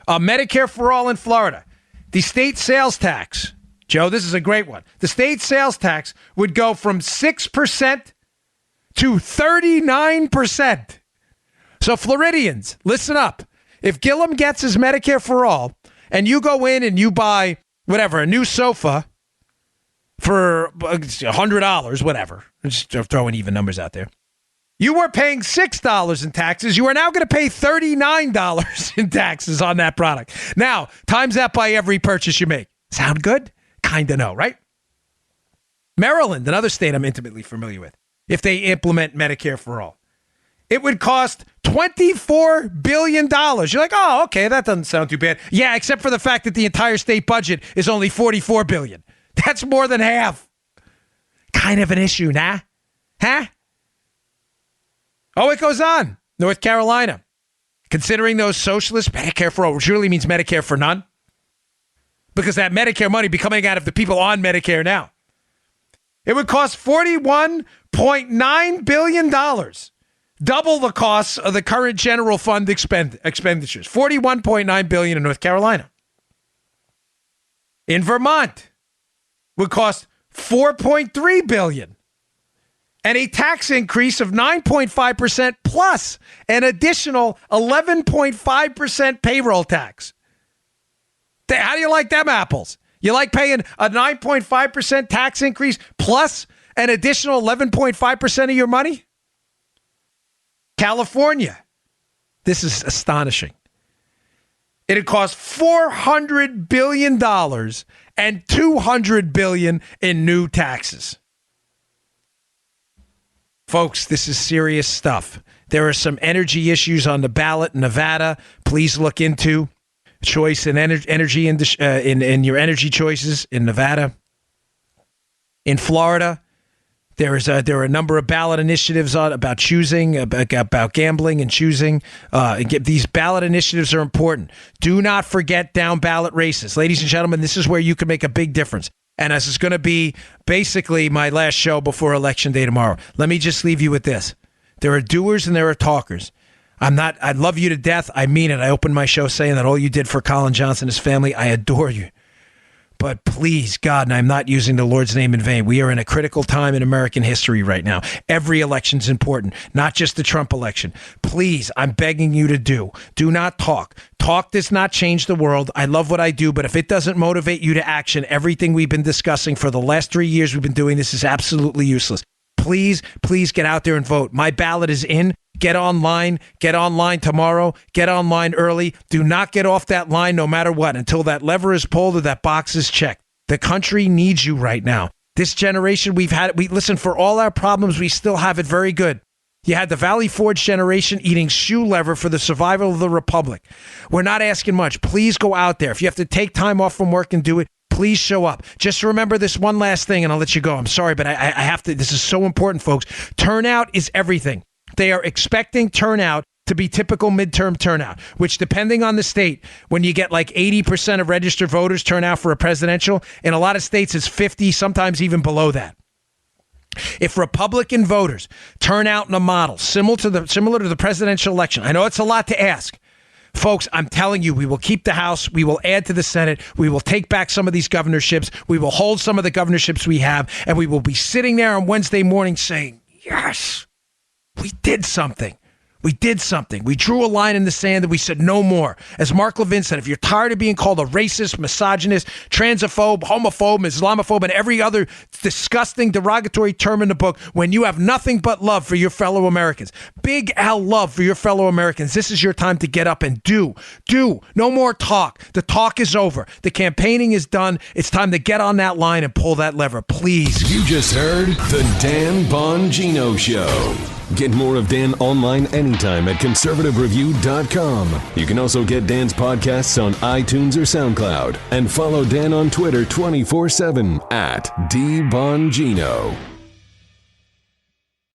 Medicare for all in Florida, the state sales tax, Joe, this is a great one. The state sales tax would go from 6% to 39%. So Floridians, listen up. If Gillum gets his Medicare for all, and you go in and you buy, whatever, a new sofa for $100, whatever. I'm just throwing even numbers out there. You were paying $6 in taxes. You are now going to pay $39 in taxes on that product. Now, times that by every purchase you make. Sound good? Kind of no, right? Maryland, another state I'm intimately familiar with, if they implement Medicare for all, it would cost $24 billion. You're like, oh, okay, that doesn't sound too bad. Yeah, except for the fact that the entire state budget is only $44 billion. That's more than half. Kind of an issue, nah? Huh? Oh, it goes on. North Carolina. Considering those socialists, Medicare for all, which really means Medicare for none. Because that Medicare money be coming out of the people on Medicare now. It would cost $41.9 billion. Double the costs of the current general fund expenditures. $41.9 billion in North Carolina. In Vermont, would cost $4.3 billion. And a tax increase of 9.5% plus an additional 11.5% payroll tax. How do you like them apples? You like paying a 9.5% tax increase plus an additional 11.5% of your money? California. This is astonishing. It'd cost $400 billion and $200 billion in new taxes. Folks, this is serious stuff. There are some energy issues on the ballot in Nevada. Please look into choice in energy in your energy choices in Nevada. In Florida, there are a number of ballot initiatives about choosing, about gambling and choosing. These ballot initiatives are important. Do not forget down ballot races. Ladies and gentlemen, this is where you can make a big difference. And this is going to be basically my last show before Election Day tomorrow. Let me just leave you with this. There are doers and there are talkers. I love you to death. I mean it. I opened my show saying that all you did for Colin Johnson and his family, I adore you. But please, God, and I'm not using the Lord's name in vain, we are in a critical time in American history right now. Every election's important, not just the Trump election. Please, I'm begging you to do not talk. Talk does not change the world. I love what I do, but if it doesn't motivate you to action, everything we've been discussing for the last 3 years we've been doing this is absolutely useless. Please get out there and vote. My ballot is in. Get online tomorrow, get online early. Do not get off that line no matter what until that lever is pulled or that box is checked. The country needs you right now. This generation, listen, for all our problems, we still have it very good. You had the Valley Forge generation eating shoe leather for the survival of the republic. We're not asking much. Please go out there. If you have to take time off from work and do it, please show up. Just remember this one last thing and I'll let you go. I'm sorry, but I have to. This is so important, folks. Turnout is everything. They are expecting turnout to be typical midterm turnout, which depending on the state, when you get like 80% of registered voters turn out for a presidential, in a lot of states it's 50, sometimes even below that. If Republican voters turn out in a model similar to the presidential election, I know it's a lot to ask. Folks, I'm telling you, we will keep the House. We will add to the Senate. We will take back some of these governorships. We will hold some of the governorships we have. And we will be sitting there on Wednesday morning saying, yes, we did something. We did something. We drew a line in the sand and we said no more. As Mark Levin said, if you're tired of being called a racist, misogynist, transphobe, homophobe, Islamophobe, and every other disgusting derogatory term in the book, when you have nothing but love for your fellow Americans, big L love for your fellow Americans, this is your time to get up and do. No more talk. The talk is over. The campaigning is done. It's time to get on that line and pull that lever, please. You just heard The Dan Bongino Show. Get more of Dan online anytime at conservativereview.com. You can also get Dan's podcasts on iTunes or SoundCloud. And follow Dan on Twitter 24/7 at DBongino.